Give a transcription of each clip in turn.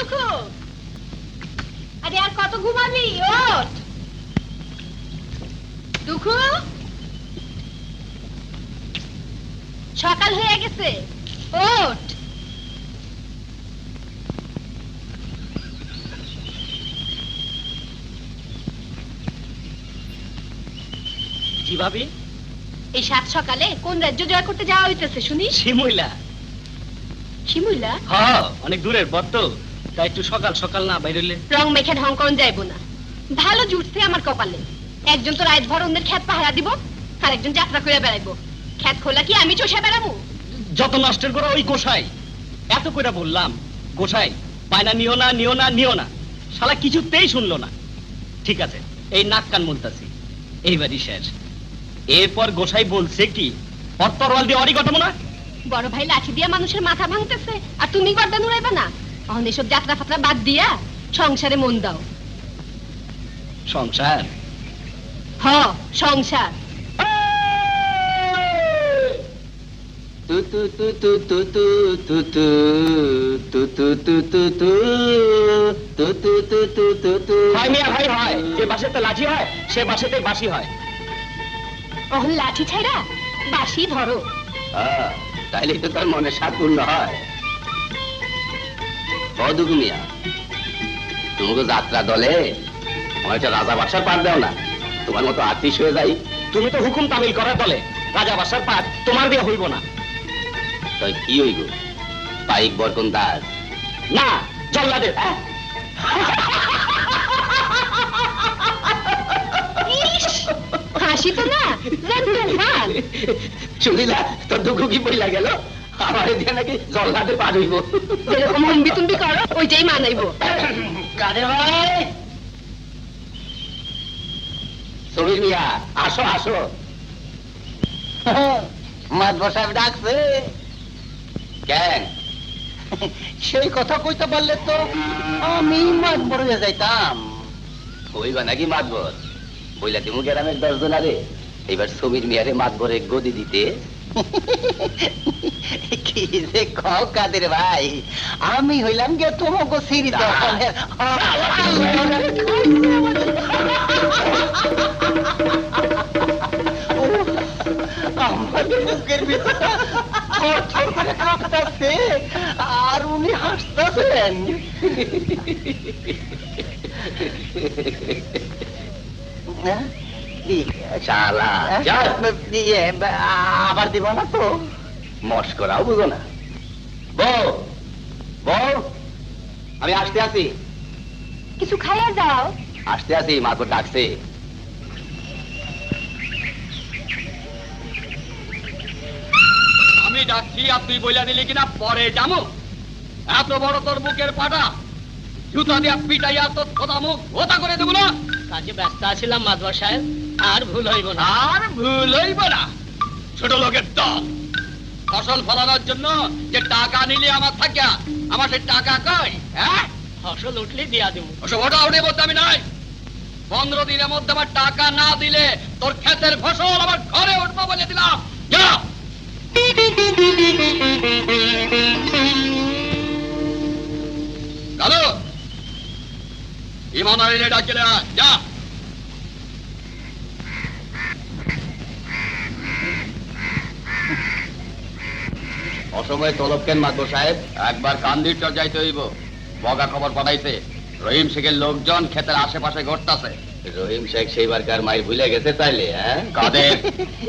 দুঃখু, আরে আর কত ঘুমাবি? ওঠ দুঃখু, সকাল হয়ে গেছে, ওঠ। জি ভাবি। এই সাত সকালে কোন রাজ্য জয় করতে যাওয়া হইতেছে শুনি? শিমুইলা। শিমুইলা? হ্যাঁ, অনেক দূরের পথ তো, তাই একটু সকাল সকাল না বাইরেলে। রং মেখে ঢং করন যাইবো না। ভালো জুটছে আমার কপালে। একজন তো রাত ভর অন্যের ক্ষেত পাহারা দিব, আর একজন যাত্রা করে বেড়াইবো। ক্ষেত খোলা কি আমি চষে বেড়াবো? যত নষ্টের করে ওই গোসাই। এত করে বললাম, গোসাই বায়না নিও না, নিও না, নিও না, শালা কিছুতেই শুনলো না। ঠিক আছে, এই নাক কান মুলতাছি, এইবারই শেষ। এরপর গোসাই বলছে কি, ওর তরোয়াল দিয়ে অরি কাটাবো না। বড় ভাই লাঠি দিয়া মানুষের মাথা ভাঙতেছে, আর তুমি গর্দা নুড়াইবা না। এখন এসব যাত্রা ফাত্রা বাদ দিয়া সংসারে মন দাও। সংসার? হ, সংসার। তু তু তু তু তু তু তু তু তু তু তু তু তু তু তু তু তু তু তু। হয় মিয়া ভাই হয়, যে বাসেতে লাঠি হয় সে বাসেতে বাসি হয়। এখন লাঠি ছাইরা বাসি ধরো। তাইলে তো তার মনে সাত পূর্ণ হয়। দুঃখু মিয়া, তোমাকে যাত্রা দলে আমার একটা রাজা বাসার পার দাও না, তোমার মতো আর্টিস্ট হয়ে যাই। তুমি তো হুকুম তামিল করার দলে, রাজা বাসার পাত তোমার দিয়ে হইব না। তাই কি হইব? পাইক বরকন দাস না, জল্লাদের। হাসি তো না, শুনিলা তোর দুঃখ কি বইলা গেল? আমার দিয়ে নাকি জল্লাদের পার হইব। যেরকম হম্বি তুমি করো ওইটাই মানাইবো। কাদের ভাই, সমীর মিয়া, আসো আসো। মাদবর সাহেব ডাকছে কেন? সেই কথা কইতে পারলে তো আমি মাদবর হয়ে যাইতাম। কইবা নাকি মাদবর? বইলা দিমু গ্রামের 10 জন আরে এবার সমীর মিয়ারে মাদবরে গদি দিতে। কি যে কও কাদের ভাই, আমি হইলাম গে তোমাকে সিঁড়ি দখলের। আমার বুকের ভিতরে থরথর করে কাঁপতাছে, আর উনি হাসতেছেন। শালা আবার দিব না তো? মস্করাও বুঝো না। বউ বউ, আমি আসতে আছি। কিছু খাইয়া যাও। আসতে আছি, মাকে ডাকছে। আমি ডাকছি আর তুই বইলা দিলি কিনা পরে যামু? এত বড় তোর বুকের পাটা, জুতা দিয়া পিটাইয়া তোর কথা মুখ ওটা করে দেবো না। কাজে ব্যস্ত আছিলাম মাদবর সাহেব, আর ভুল হইব না। আর ভুল হইব না। ছোট লোকের দল, ফসল ফলানোর জন্য যে টাকা নিলে আমার থাকিয়া, আমার সে টাকা কই? হ্যাঁ, ফসল উঠলে দিয়া দেব। ওসব ওটা উঠে বলতে আমি নাই। 15 দিনের মধ্যে আমার টাকা না দিলে তোর ক্ষেতের ফসল আমার ঘরে উঠবো বলে দিলাম। যা। কালো ইমানদার এনে ডাকলে যা। অসময়ে তলব কেন মাদবর সাহেব? একবার কান্দির চর যাইতে হইব। বগা খবর পাঠাইছে রহিম শেখের লোকজন ক্ষেতের আশেপাশে ঘটতাছে। রহিম শেখ সেইবারকার মাই ভুলে গেছে তাইলে? হ্যাঁ, কাদের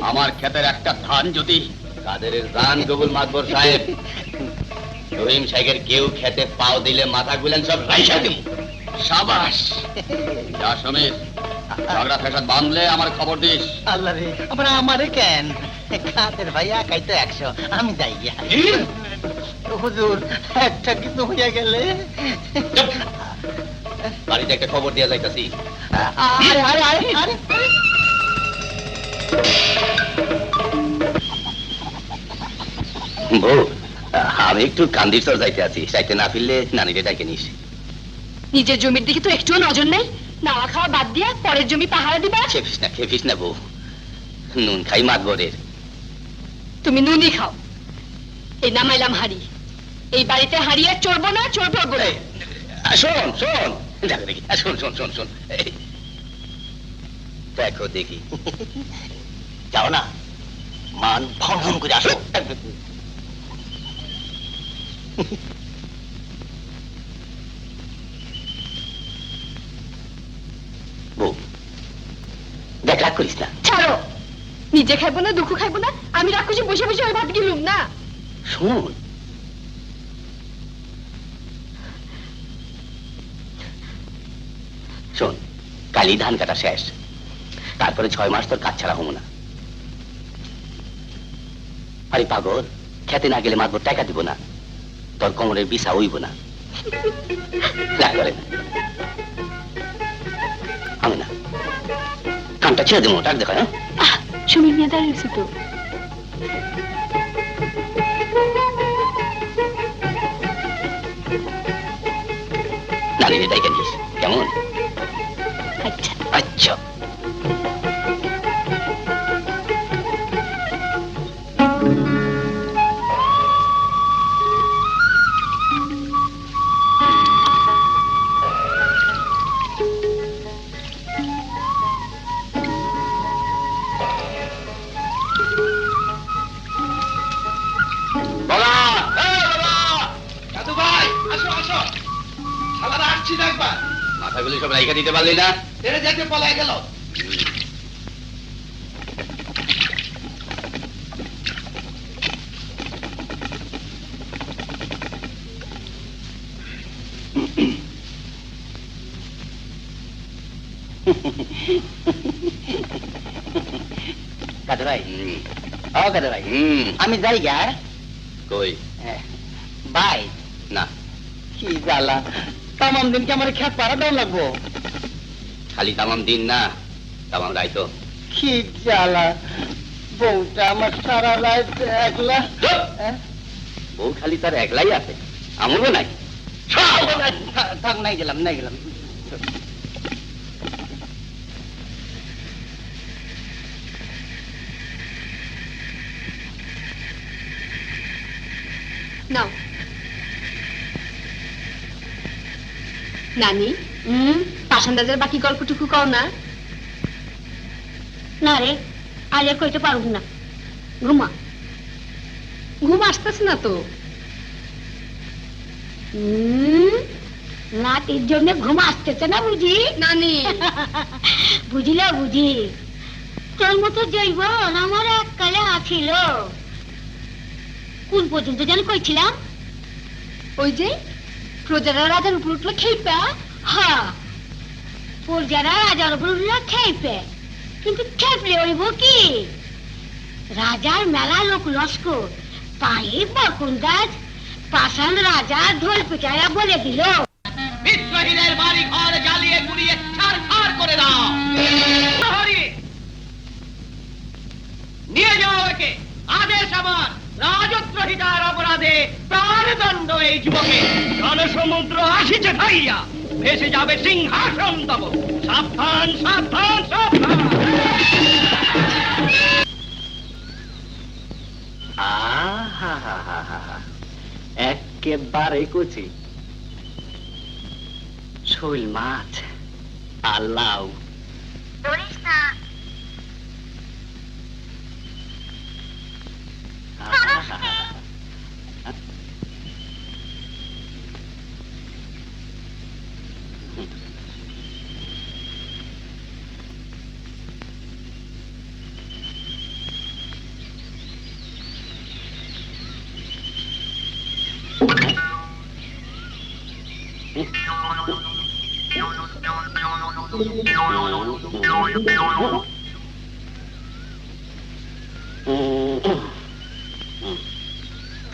আমার ক্ষেতের একটা ধান যদি কাদের ধান কবুল মাদবর সাহেব। রহিম শেখের কেউ খেতে পাও দিলে মাথা গুলেন সব রাইসা দিব। সাবাস। যা সমীর, ঝগড়া ফেসাদ বাঁধলে আমার খবর দিস। আল্লাহ রে, আবার আমারে কেন? কাদের ভাই একাই তো 100, আমি যাই গিয়া। হুজুর, একটা কিছু হইয়া গেলে। বাড়িতে একটা খবর দিয়া যাইতাছি। আরে আরে আরে আরে বউ, আমি একটু কান্দির চর যাইতে আছি, চাইতে না ফিরলে নানিরে ডাকে নিস। নিজের জমির দিকে তো একটুও নজর নেই। নাওয়া খাওয়া বাদ দিয়া পরের জমি পাহারা দিবা। খেপিস না বউ, নুন খাই মাদবরের। তুমি নুনি খাও। এই নামাইলাম হাড়ি। এই বাড়িতে হাড়ি আর চড়বো না, চড়বো বলে। শোন শোন দেখো দেখি শোন শোন শোন শোন দেখো দেখি যাও না মান ভন ভন করে আসো বউ দেখ রাগ করিস না ছাড়ো, নিজে খাইবো না দুঃখ খাইবো না, আমি রাক্ষসী বসে বসে ওই ভাত গিলুম না। শোন শোন কালি ধান কাটা শেষ, তারপরে 6 মাস তোর কাজ ছাড়া হবো না। আরে পাগল, খেতে না গেলে মাতবর টাকা দিব না, তোর কোমরের বিছা হইব না। রাগ করে না, আমি না কানটা ছেড়ে দেবো, ডাক দেখা। সুমির নিয়ে দাঁড়িয়েছি তো। নানিরে ডাইকে নিস কেমন? আচ্ছা আচ্ছা মাথাগুলি সব রাইখা দিতে পারলি না? যেতে পলাই গেল। কাদু ভাই, ও কাদু ভাই, হুম, আমি যাই গা। কই? বাই না, কি জ্বালা, তামাম দিন কি আমার খেত পাড়া দেওয়া লাগবো? খালি তামাম দিন না, তামাম রাইতো। কি জ্বালা, বউটা আমার সারা রাত একলা। বউ খালি তার একলাই আছে, আমারও নাই। থাক, নাই গেলাম, নাই গেলাম। নাও নানি, পাশান্দাজের বাকি গল্পটুকু কও না। না রে, আজ আর কইতে পারব না, ঘুমা। ঘুম আসতেছে না তো। নাতির জন্য ঘুম আসতেছে না বুঝি? নানি বুঝিলে বুঝি, তোর মতো জৈবন আমার এককালে আছিল। কোন পর্যন্ত যেন কইছিলাম? ওই যে প্রজারা রাজার উপর উঠলো খেইপা। হ্যাঁ, প্রজারা রাজার উপর উঠলে খেইপে, কিন্তু খেপলে ওইব কি? রাজার মেলা লোক লস্কর, পায়ে বকুন গাছ, পাষাণ রাজা ঢোল পিটাইয়া বলে দিল, বিদ্রোহীদের বাড়ি ঘর জ্বালিয়ে পুড়িয়ে ছাড়খাড় করে দাও। প্রহরী, নিয়ে যাও একে। আদেশ আমার, রাজদ্রোহিতার অপরাধে প্রাণদণ্ড এই যুবকে। জনসমুদ্র আসিছে ভাইয়া, ভেসে যাবে সিংহাসন তব। সাবধান সাবধান সাবধান। একেবারে কুচি শৈল মাছ, আল্লাহ। ধরিস না,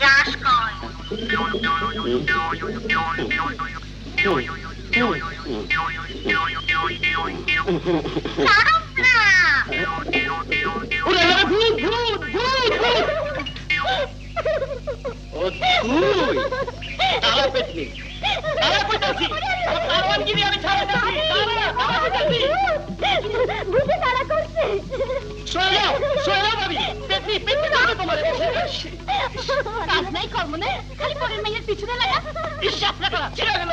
যাস কই? ছাড়ব না। ও তুই তালা পেটলি, তালা পেটাছি, কারওয়ানগিরি আমি ছাড়ে দিচ্ছি। বুঝে তারা করছে। সরে যাও, সরে যাও ভাবি, পেটলি পেটলি যাবে তোমার। কাজ নাই কর্ম নাই, খালি পরের মেয়ের পিছনে লাগা। ইস, আপনারা ছিড়ে গেল।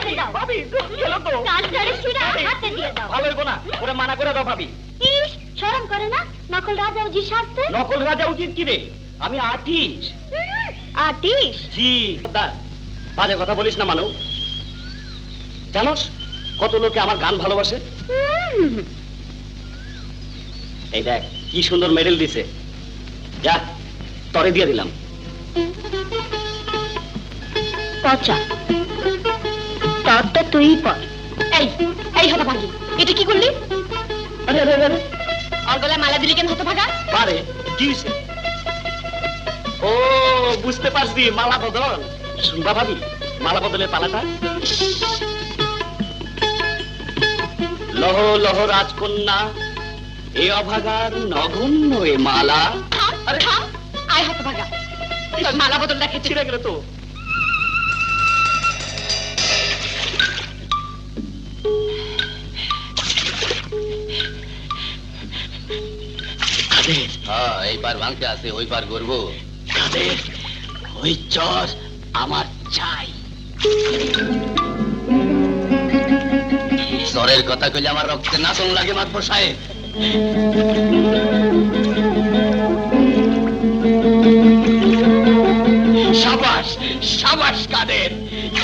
হাতে দাও ভাবি গেলো তো কাল ধরে ছুরা হাতে দিয়ে দাও ভালো হইব না ওরে মানা করে দাও ভাবি ইস শরম করে না নকল রাজা উজি সারতে নকল রাজা উচিত কি রে আমি আর্টিস্ট আর্টিস্ট জি বাজে কথা বলিস না মানু জানোস কত লোকে আমার গান ভালোবাসে এই দেখ কি সুন্দর মেডেল দিছে যা তরে দিয়ে দিলাম পচা তোরটা তুই পর এই এই হতভাগী এটা কি করলি আরে আরে আরে আর গলায় মালা দিলি কেন হতভাগা পারে কি হয়েছে ও বুঝতে পারছি মালা বদল শুনবা ভাবি মালা বদলের পালাটা লহ লহ রাজকন্যা এ অভাগার নগণ্য এ মালা থাম থাম আয় হতভাগা তোর মালা বদল দেখেছি ছিঁড়ে গেল তো হ্যাঁ এইবার ভাঙতে আছে ওই পার করবো কাদের ওই চর আমার চাই জ্বরের কথা কইলে আমার রক্তে নাচন লাগে মাতবর সাহেব সাবাস সাবাস কাদের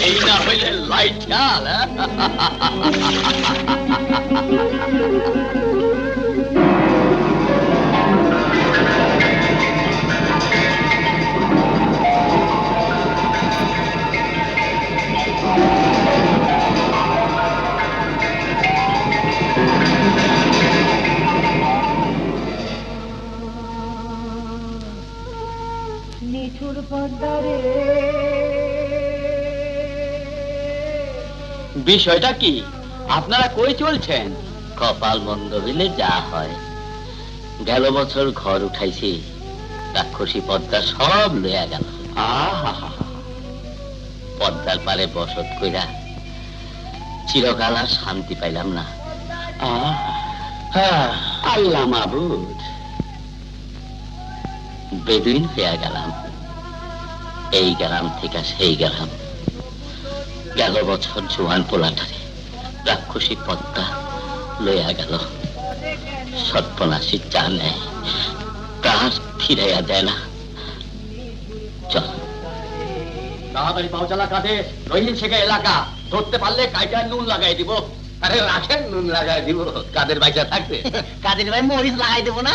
এই না হইলে লাইট খেয়াল বিষয়টা কি আপনারা কই চলছেন কপাল মন্দ হইলে যা হয় গেল বছর ঘর উঠাইছি রাক্ষসী পদ্মা সব লইয়া গেল আহা পদ্মার পারে বসত কইরা চিরকাল আর শান্তি পাইলাম না আল্লাহ মাবুদ বেদুইন হইয়া গেলাম এই গেলাম থেকে সেই গেলাম গেল বছর জোয়ান পোলাটারে রাক্ষসী পদ্মা লইয়া গেল সর্বনাশী চা নেয় তার ফিরাইয়া দেয় না চল তাড়াতাড়ি পাও চালা কাদের রহিম শেখে এলাকা ধরতে পারলে কাইটা নুন লাগাই দিব আরে রাখেন নুন লাগাই দিব কাদের বাইচা থাকবে কাদের ভাই মরিচ লাগাই দেবো না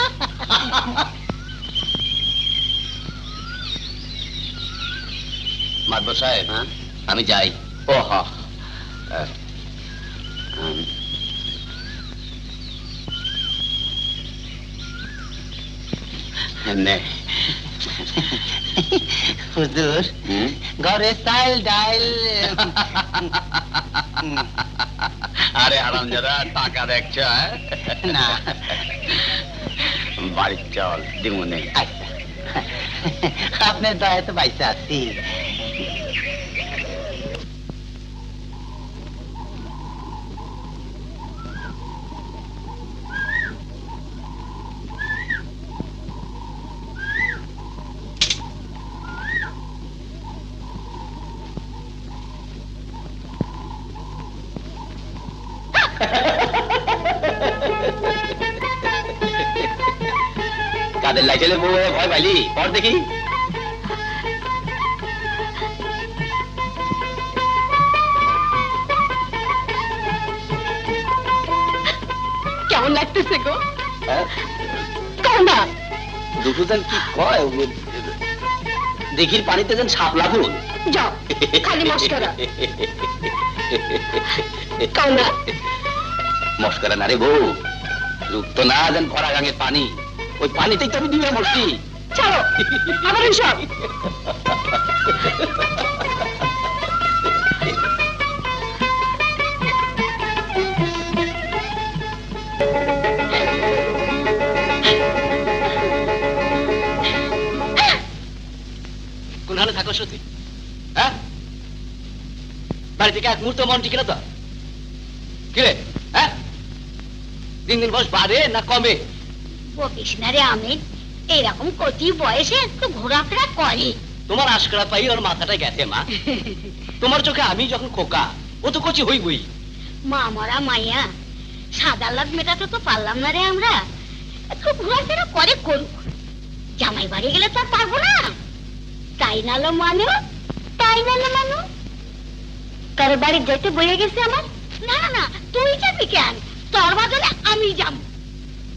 মাতবর সাহেব আমি যাই ও হা নে হুজুর ঘরে চাইল ডাইল আরে আরামজাদা টাকা দেখছ না বাড়ির চল দিমুনে আচ্ছা আপনার দয়া তো বাইসে আছি কাদের লাইটেলে বউ হয়ে ভয় পাইলি পর দেখি কেমন লাগতেছে গো কও না দুপুরদান কি কয় দেখির পানিতে যেন শাপলা ফুল যাও খালি মস্করা কও না মস্করা না রে বউ রূপ তো না যেন ভরা গাঙের পানি ওই পানিতেই তো আমি দিয়ে মরছি ছাড়ো আবার এসব কোনখানে থাকো সত্যি হ্যাঁ বাড়ি থেকে এক মুহূর্ত মন টিকে না তো কিরে হ্যাঁ দিন দিন বয়স বাড়ে না কমে বকিস না রে আমির এরকম কচি বয়সে একটু ঘোরাফেরা করে তোমার আশকরা পাই ওর মাথাটা গেছে মা তোমার চোখে আমি যখন খোকা ও তো কচি হইবই। মা মরা মাইয়া সাদা লাভ মেটাতে তো পারলাম না রে আমরা, একটু ঘোরাফেরা করে করুক, জামাই বাড়ি গেলে তো আর পারবো না। তাই নালো মানো, তাই নালো মানো। তোর বাড়ি যেতে বয়ে গেছে আমার। না না না, তুই যাবি কেন? তোর বদলে আমি যাব।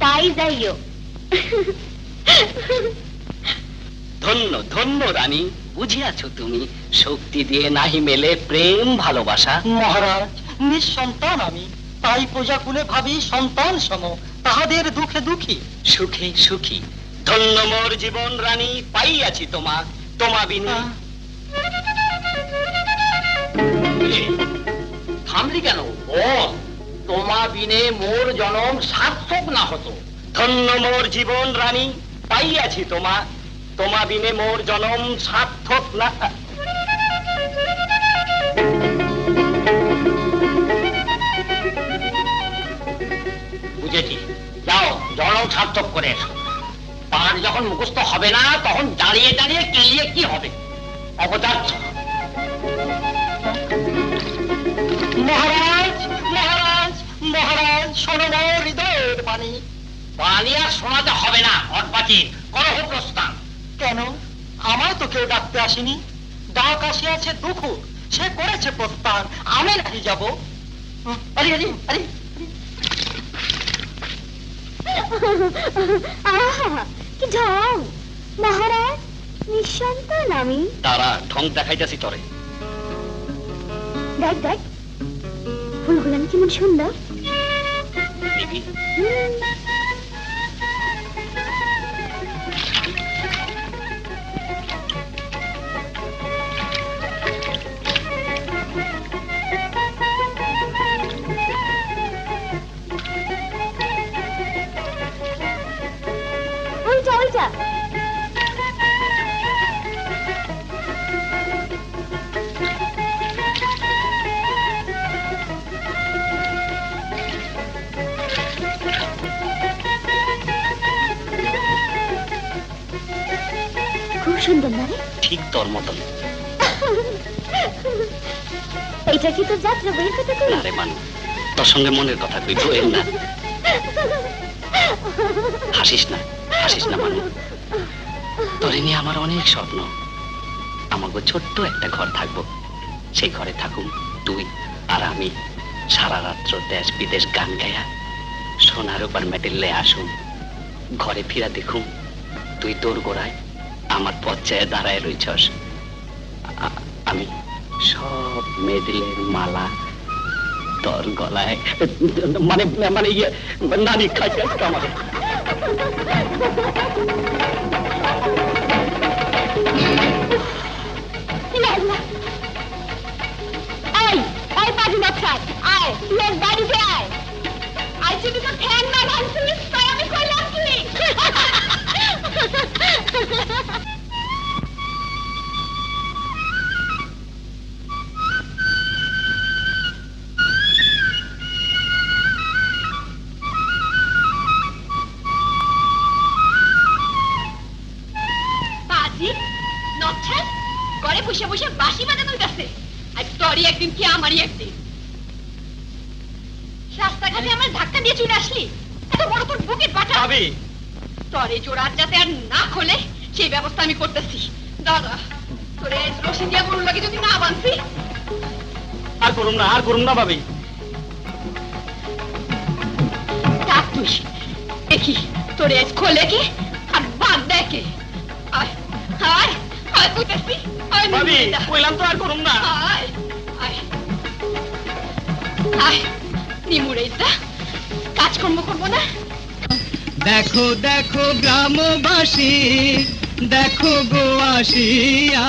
তাই যাইও। ধন্য ধন্য রানী, বুঝিয়াছ তুমি, শক্তি দিয়ে নাহি মেলে প্রেম ভালোবাসা। মহারাজ, নিঃসন্তান আমি, তাই প্রজাকুলে ভাবি সন্তান সম, তাহাদের দুঃখে দুঃখী। সুখে সুখী, ধন্য মোর জীবন রানী, পাইয়াছি তোমা, তোমা বিনে। থামলি কেন? বল, তোমা বিনে মোর জনম সার্থক না হতো। ধন্য মোর জীবন রানী, পাইয়াছি তোমা, তোমা বিনে মোর জনম সার্থক না। বুঝেছি, যাও জনম সার্থক করে এসো। পাঠ যখন মুখস্থ হবে না, তখন দাঁড়িয়ে দাঁড়িয়ে কেলিয়ে কি হবে? অপদার্থ। মহারাজ মহারাজ মহারাজ, শোনো মোর হৃদয়ের বাণী। বাণী আর শোনাতে হবে না, অটপাচির করহ প্রস্থান। কেন? আমার তো কেউ ডাকতে আসেনি, ডাক আসিয়াছে দুঃখ, সে করেছে প্রস্থান, আমি নাকি যাব? আরে আরে আরে, আহা কি ঢং! মহারাজ, নিঃসন্তান আমি। তারা ঢং দেখাইতেছি তরে। দেখ দেখ, ফুলগুলো কেমন সুন্দর। দেখি ওইটা ওইটা। খুব সুন্দর না রে? ঠিক তোর মতন। এইটা কি তোর যাত্রা বইয়ের কথা কই? আরে মানু, তোর সঙ্গে মনের কথা কই, বইয়ের না। হাসিস না, হাসিস না মানু। তোরে নিয়ে আমার অনেক স্বপ্ন। আমাকে ছোট্ট একটা ঘর থাকবো, সেই ঘরে থাকুম তুই আর আমি, সারা রাত্র দেশ বিদেশ গান গায়া সোনার উপর মেটেলে আসুম। ঘরে ফিরা দেখুম তুই তোর গোড়ায় আমার পর্যায়ে দাঁড়ায় রইছস। আমি সব মেদিলের মালা তোর গলায়, মানে মানে ইয়ে নানি খাই আমার। এই এই পাজি মাথায় আয়, তুই বাড়িতে আয়। আই যদি তো ফ্যান না ভাঙছিস তাই আমি কইলাম কি? পাজি নচ্ছাল ঘরে বসে বসে বাঁশি বাজানো হইতাছে। আর তোরই একদিন কি আমারই একদিন। রাস্তাঘাটে আমার ধাক্কা দিয়ে চলে আসলি, এত বড় তোর বুকের বাটা। তরে জোড়ার যাতে আর না খোলে সেই ব্যবস্থা আমি করতেছি। দাদা তোরে রশি দিয়া গরুর লাগে যদি না বাঁধছি। আর করুম না, আর করুম না ভাবি। ডাক তুই, দেখি তোরে খোলে কি আর বাদ দেখে। আয় আয় আয় কইতেছি, আয় ভাবি নিমুড়িদা। কইলাম তো আর করুম না। আয় আয় আয় নিমুড়িদা, কাজকর্ম করবো না? দেখো দেখো গ্রামবাসী, দেখো গো আসিয়া,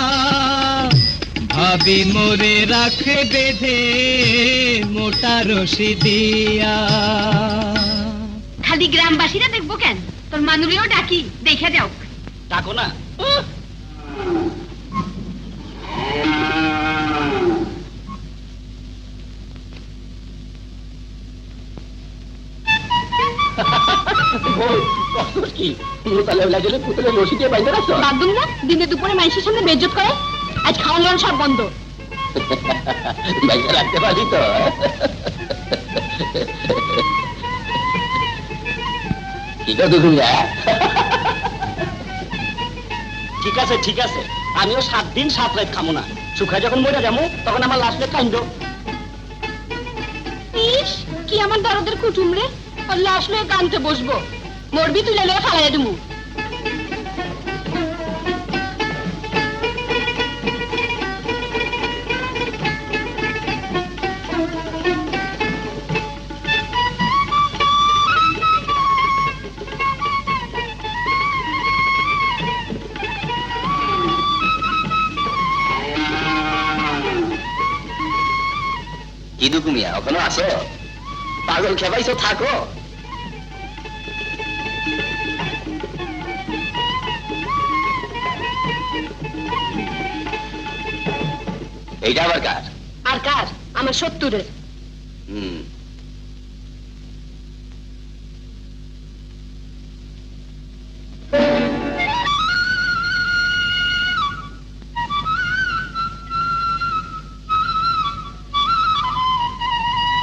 ভাবি মোরে রাখে বেঁধে মোটা রশি দিয়া। খালি গ্রামবাসীরা দেখবো কেন, তোর মানুষেও ডাকি, দেখে যাও। ডাকো না। কি বাদুম না দিনে দুপুরে মানুষের সামনে বেজ্জত করে, আজ খাওয়া দাওয়া সব বন্ধ। বাইকে রাখতে পারি তো। কি কথা তুমি? ঠিক আছে ঠিক আছে, আমিও 7 দিন 7 রাত খামো না। শুকায় যখন মরে যাবো তখন আমার লাশ নিয়ে কাইন্দ। ইস, কি আমার দরদের কুটুম রে, আর লাশ লয়ে কানতে বসবো। মরবি তুলে লয়ে ফালাইয়া দিমু। কি দুঃখ মিয়া, ওখানে আসো? পাগল খেপাইছো, থাকো। এইটা আবার কার? আর কার? আমার 70-এর। হুম,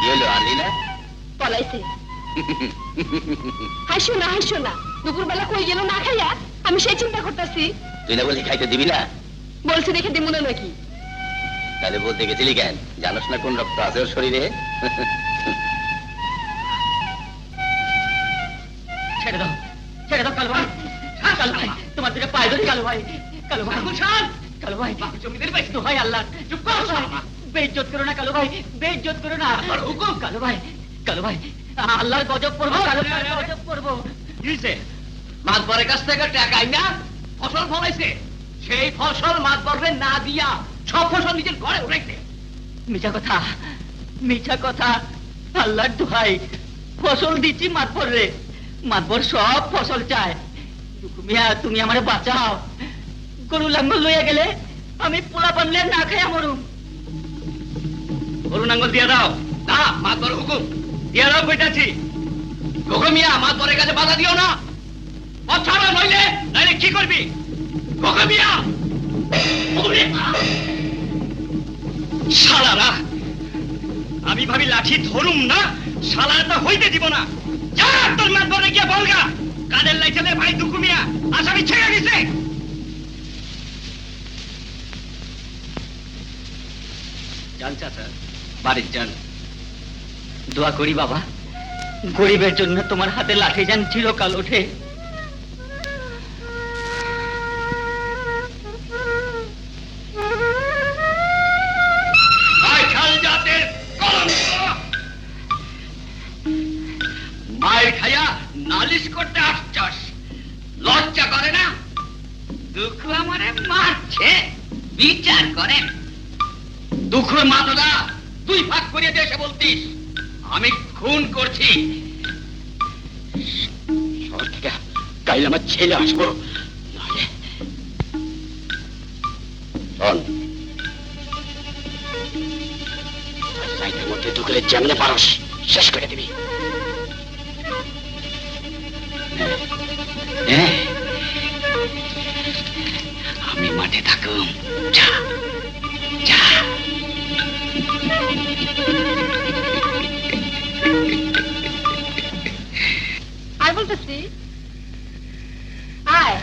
কি হলো, আনলি না? পলাইছে। হাসো না হাসো না, দুপুরবেলা কই গেল না খাইয়া? আমি সেই চিন্তা করতেছি। তুই না বলি খাইতে দিবি না? বলছি দেখে দিমু না নাকি? তাহলে বলতে গেছিলি কেন? জানোস না কোন রক্ত আছে ওর শরীরে? ছেড়ে দাও কালু ভাই। কালু ভাই, তোমার দিকে পায়ে ধরি কালু ভাই। কালু ভাই, কালু ভাই, জমিদের পাইছি তো ভাই, আল্লাহ চুপ করো। বেইজ্জত করো না কালু ভাই, বেইজ্জত করো না। আমার হুকুম কালু ভাই, কালু ভাই, আল্লাহর গজব পড়বো, কালু ভাই গজব পড়বো। কিছে? মাতবরের কাছ থেকে টাকা না ফসল ফলাইছে, সেই ফসল মাতবরে না দিয়া সব ফসল নিজের ঘরে উঠাইছে। মিছা কথা, মিছা কথা। আল্লাহর দোহাই, ফসল দিচ্ছি মাতবর রে, মাতবর সব ফসল চায়। মিয়া, তুমি আমারে বাঁচাও। গরু লাঙ্গল লইয়া গেলে আমি পোলা পানলে না খাইয়া মরুম। গরু নাঙ্গল দিয়ে দাও। না, মাতবর হুকুম দিয়ে দাও কইতাছি। গোগো মিয়া, মাতবরের কাছে বাধা দিও না। ছাড়া নইলে নইলে কি করবি? গোগো মিয়া, শালারা, আমি ভাবি লাঠি ধরুম না, শালারা হইতে দিব না। যা তোর মাতবরে গিয়া বলগা, কাদের লাইছেলে ভাই দুকু মিয়া আসামি ছেড়ে দিছে। যান চাচা, বাড়ির যান। দোয়া করি বাবা, গরিবের জন্য তোমার হাতে লাঠি যান চিরকাল ওঠে। মায়ের খাইয়া নালিশ করতে আসছস, লজ্জা করে না? দুঃখ আমারে মারছে, বিচার করেন। দুঃখের মাথাটা তুই ভাগ করিয়ে দিয়ে এসে বলতিস আমি খুন করছি। শহর থেকে কাইল আমার ছেলে আসবো, নাহলে রাইতের মধ্যে দুঃখের যেমনে পারস শেষ করে দিবি। আমি মাঠে থাকুম, যা যা। আর বলতেছি আয়।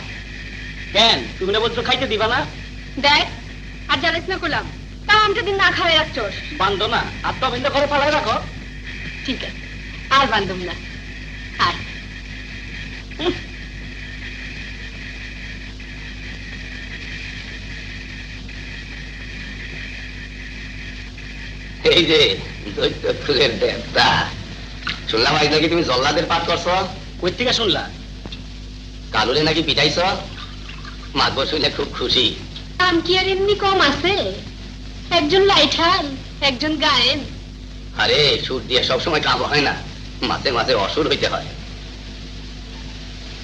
কেন, তুমি না বলছো খাইতে দিবা না? দেখ, আর জানিস না করলাম, তা আমটা দিন না খাওয়াই রাখছস। বান্ধো না, আর তো বিন্দু ঘরে ফালাই রাখো। ঠিক আছে, আর বান্ধব না। আয়। এই যে ফুলের দেবতা, শুনলাম আজ নাকি তুমি জল্লাদের পাঠ করছো। কই থেকে শুনলা? কালুরে নাকি পিটাইছ। মাতবর শুনে খুব খুশি। কাম কি আর এমনি কম আছে? একজন লাইঠাল, একজন গায়েন। আরে সুর দিয়ে সবসময় কাম হয় না, মাঝে মাঝে অসুর হইতে হয়।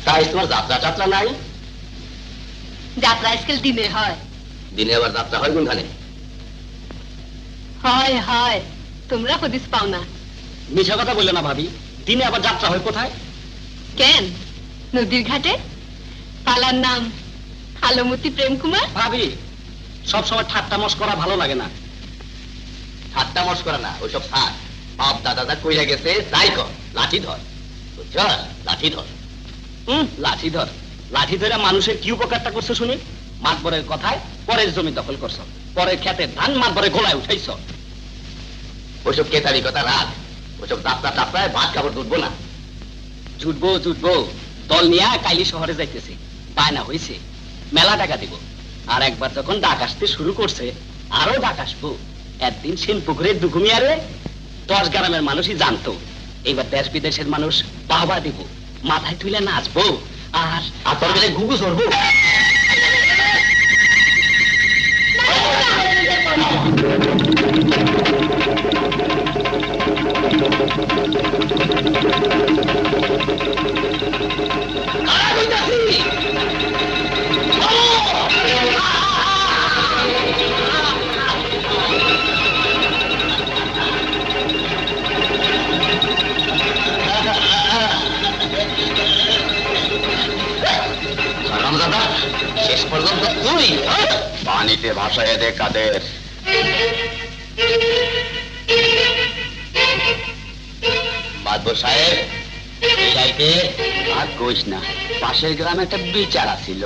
তাই তোমার যাত্রা টাত্রা নাই? যাত্রা আজকাল দিনে হয়। দিনে আবার যাত্রা হয় কোনখানে? হয় হয়, তোমরা হদিস পাও না। মিছা কথা বললে না ভাবি, দিনে আবার যাত্রা হয় কোথায়? কেন, নদীর ঘাটে। পালার নাম আলমতি প্রেম কুমার। ভাবি, সব সময় ঠাট্টা মস্করা ভালো লাগে না। ঠাট্টা মস্করা না, ওইসব থাক। বাপ দাদা কইরা গেছে, তাই কর, লাঠি ধর, বুঝছ? লাঠি ধর। লাঠি ধর, লাঠি ধরে মানুষের কি উপকারটা করছো শুনি? মাতবরের কথায় পরের জমি দখল করছো, পরের খেতে ধান মাতবরে গোলায় উঠাইছ। ওইসব কেতারি কথা রাখ, ওইসব যাত্রা টাত্রায় ভাত কাপড় দুধবো না। জুটবো, দল নিয়ে কাইলি শহরে যাইতেছি, বায়না হইছে, মেলা টাকা দিব। আর একবার যখন ডাক আসতে শুরু করছে, আরো ডাক আসবো। একদিন সেনপুকুরের দুঘুমিয়ারে 10 গ্রামের মানুষই জানতো। এইবার দেশ বিদেশের মানুষ বাহবা দিব, মাথায় তুলে নাচবো। আর তোর বেলে ঘুঘু সরবো। দাদা শেষ পর্যন্ত তুই পানিতে ভাসায় দে কাদের। মাতবর সাহেব, এই রাইতে আর কইস না, পাশের গ্রামে একটা বিচার আছিল,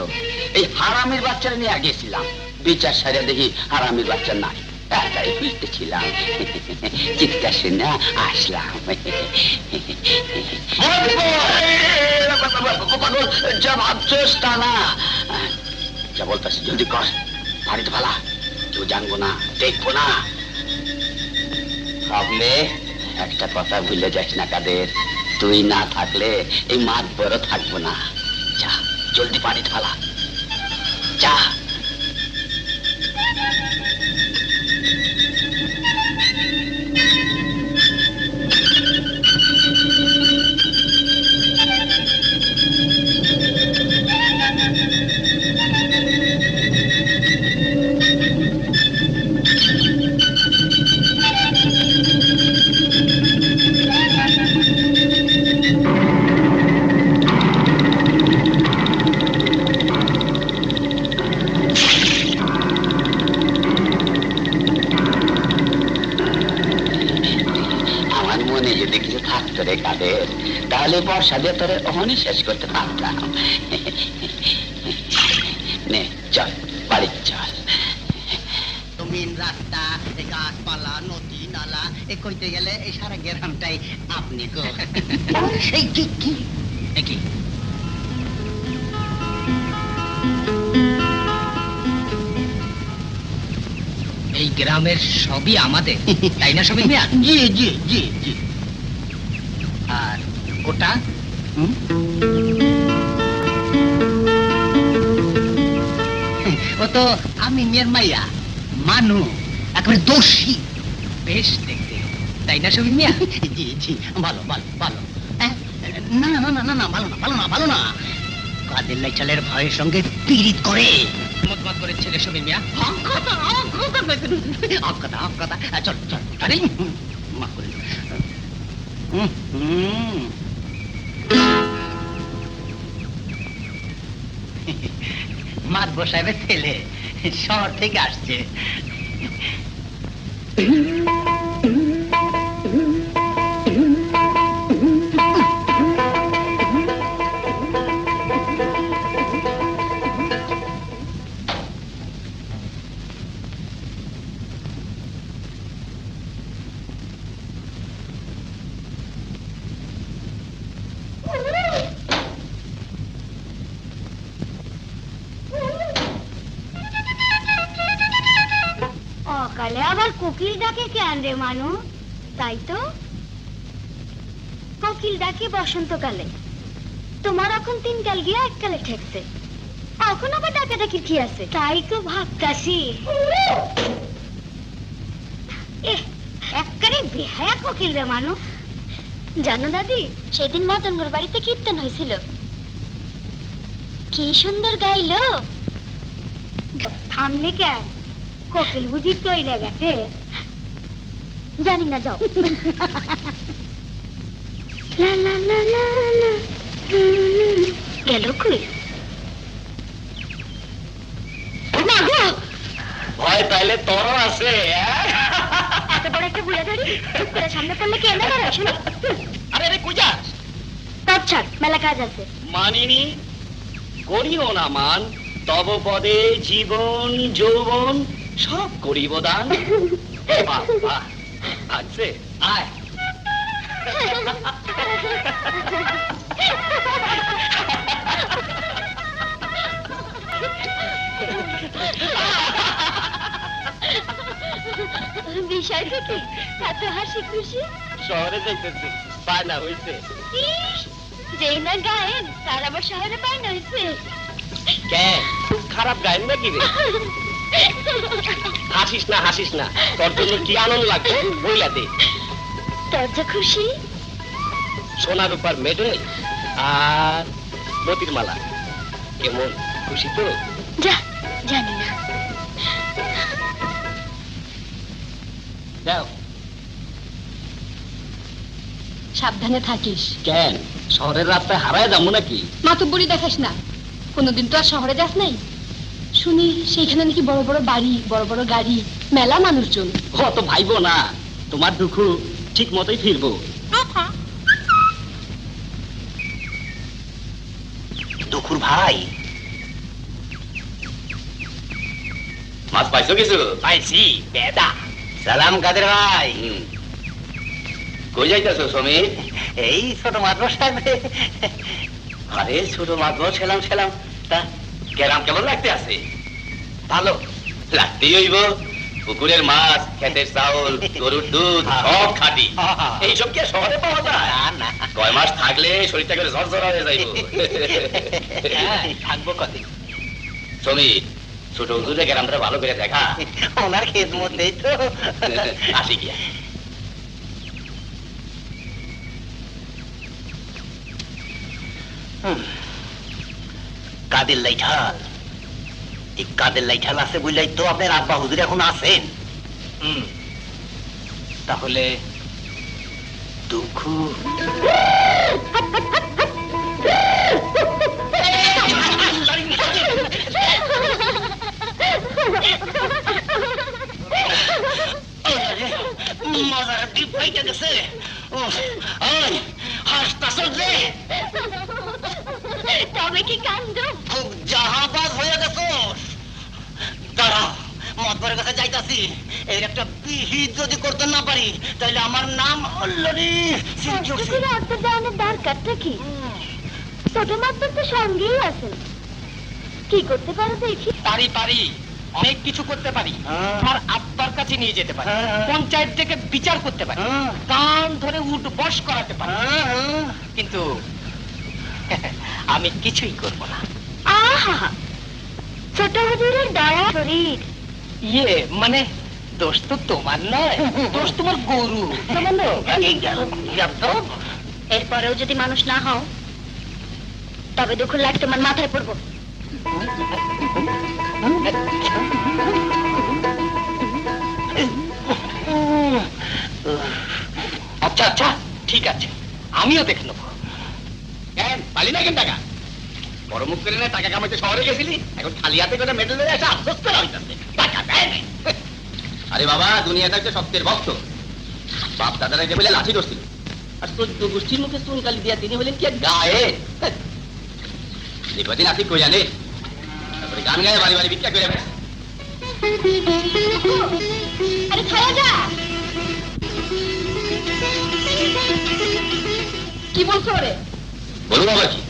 এই হারামির বাচ্চারা নিয়ে গেছিলাম। বিচার সারিয়া দেখি হারামির বাচ্চা নাই, একাই খুঁজতেছিলাম, চিৎকার শুনে আসলাম। যা ভাবছোস তা না, যা বলতেছি জলদি কর, বাড়িতে ভালা, কেউ জানবো না, দেখবো না। ভাবলে একটা কথা ভুলে যাস না কাদের, তুই না থাকলে এই মাঠ বড় থাকবো না। যা জলদি পানিতে ভালা, যা। তাহলে বর্ষা দিয়ে তোরে অহনই শেষ করতে পারতাম। নে চল, বাড়ি চল। জমিন, রাস্তা, গাছপালা, নদী নালা, এ কইতে গেলে এই সারা গ্রামটাই আপনি গো। সেই কি এই গ্রামের সবই আমাদের, তাই না সবই মিয়া? জি জি জি জি। আর ওটা ও তো আমি মেয়ের মাইয়া, মানু, একেবারে দোষী। বেশ দেখতে, তাই না সবই মিয়া? জি জি, ভালো ভালো ভালো। না না না না না, ভালো না ভালো না ভালো না। কাদের লাইচালের ভয়ের সঙ্গে পীড়িত করে মত করে ছেলে সবই মিয়া। চল চল। আরে মা করে মাতবর সাহেবের ছেলে শহর থেকে আসছে। অকালে আবার কোকিল ডাকে কেন রে মানু? তাই তো, কোকিল ডাকে বসন্তকালে, তোমার এখন 3 কাল গিয়া 1 কালে ঠেকছে, এখন আবার ডাকে ডাকি কি আছে? তাই তো ভাবতাছি, একবারে বেহায়া কোকিল রে মানু। জানো দাদি, সেদিন মদনগর বাড়িতে কীর্তন হয়েছিল, কি সুন্দর গাইলো। থামলে কেন? কোকিল বুঝি তৈলে গেছে? জানি না, যাও। লা লা লা লা লা, গেল কই? ভয় তাইলে তোরও আছে। এত বড় বাড়ি তোরা সামনে পড়লে কে এনে দাঁড়ায় শুনি আরে রে কই যাস? তব ছাড় মেলা কাজ আছে মানিনি করিও না মান, তব পদে জীবন যৌবন সব করিব দান। বাবা আছে আয়। বিষয়টা কি এত হাসি খুশি শহরে যাইতেছি, বায়না হইছে। ইস, যেই না গায়েন তার আবার শহরে পায় না হয়েছে কেন খারাপ গায়েন নাকি রে? হাসিস না হাসিস না, তোর জন্য কি আনন্দ লাগবে বইলা দে। তোর যে খুশি সোনা রূপার মেডেল আর মতির মালা, কেমন খুশি তো? যা জানি না দাও। সাবধানে থাকিস। কেন শহরের রাস্তায় হারায় যাবো নাকি? মাতব্বরি দেখাস না, কোনোদিন তো আর শহরে যাস নাই। শুনি সেইখানে নাকি বড় বড় বাড়ি, বড় বড় গাড়ি, মেলা মানুষজন। অত ভাইবো না, তোমার দুঃখ ঠিক মতোই ফিরবো। দুখুর ভাই মাছ পাইছো কিছু? পাইছি বেদা। সালাম কাদের ভাই। কই যাইতেছো সমীর? এই ছোট মাদ্রাস থাকবে। আরে ছোট মাছ ছেলাম ছেলাম, তা গ্রাম কেমন লাগতে আছে? ভালো লাগতেই হইব, পুকুরের মাছ, ক্ষেতের চাউল, গরুর দুধ সব খাঁটি। এইসব কি আর শহরে পাওয়া যায়? না না কয় মাস থাকলে শরীরটা করে ঝরঝরা হয়ে যাইব। হ্যাঁ, থাকবো কদিন। সমীর, ছোট হুজুরে গ্রামটা ভালো করে দেখা। ওনার খেত মধ্যেই তো। আসি গিয়া। কাদের লাইঠাল, এই কাদের লাইঠাল আছে বুঝলাই তো আপনার আব্বা হুজুর এখন আছেন। তাহলে দুঃখ মজার ডিপ পাইতে গেছে। হাসতাছ রে, তবে কি কাণ্ড খুব জাহাবাজ হয়ে গেছ। দাঁড়াও, মতবরের কাছে যাইতাছি। এর একটা বিহিত যদি করতে না পারি তাহলে আমার নাম অলরেডি অর্থ দেওয়ানোর দরকারটা কি? ছোট মাত্র তো সঙ্গেই আছেন, কি করতে পারো দেখি। পারি পারি, অনেক কিছু করতে পারি। আমার আব্বার কাছে নিয়ে যেতে পারি, পঞ্চায়েত থেকে বিচার করতে পারি, কান ধরে উঠ বস করাতে পারি, কিন্তু আমি কিছুই করব না। আহা, ছোট হুজুরের দয়া শরীর। ইয়ে মানে দোষ তো তোমার নয়, দোষ তোমার গরু। এরপরেও যদি মানুষ না হও তবে দুঃখ লাগ তোমার মাথায় পড়বো। আচ্ছা আচ্ছা ঠিক আছে, আমিও দেখে নেবো। কেন পালি না কেন টাকা? বড় মুখ করে না টাকা কামাইতে শহরে গেছিলি, এখন খালি হাতে করে মেডেল ধরে এসে আফসোস করা হইতাছে। টাকা দেয় নাই। আরে বাবা, দুনিয়াটা হচ্ছে সত্যের ভক্ত। বাপ দাদারা যে বলে লাঠি ধরছিল, আর চোদ্দ গোষ্ঠীর মুখে চুনকালি দিয়া তিনি হলেন কি এক গায়ে। এবারে লাঠি কই জানে, তারপরে গান গায়ে বাড়ি বাড়ি ভিক্ষা করে বেড়ায়। আরে খাওয়া যা। কি বলছো রে? বলুন আবার কি?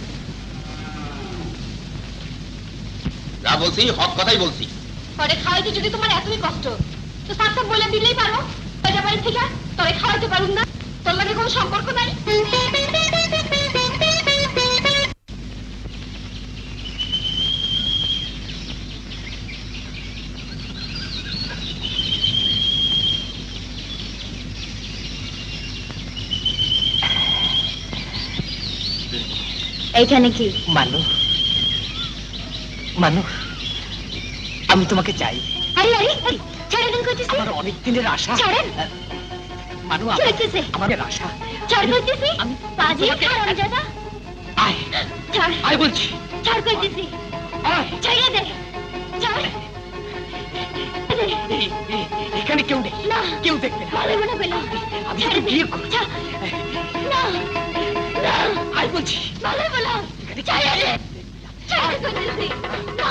যা বলছি হক কথাই বলছি। পরে খাওয়াইতে যদি তোমার এতই কষ্ট, তো সাথে বলে দিলেই পারো। ওইটা বাড়ি থেকে তবে খাওয়াইতে পারুন না, তোর লাগে কোনো সম্পর্ক নাই। এইখানে কি? মানু, মানু, আমি তোমাকে চাই। আরে আরে আরে, ছেড়ে দিন কইতেছি। আমার অনেক দিনের আশা। ছাড়েন। মানু, কি হইতেছে? আমাদের আশা। ছাড় কইতেছি। আমি- পাজি হারামজাদা। আয়, ছাড়। আয় বলছি। ছাড় কইতেছি। আয়। ছেড়ে দে। ছাড়। দে। এখানে কেউ নেই, না। কেউ দেখবে না। ভালো মনে পেলাম। আমি তোকে বিয়ে করব। না, আই বলছি। ভালো পেলাম। ছেড়ে দে। ছেড়ে দে বলছি। না,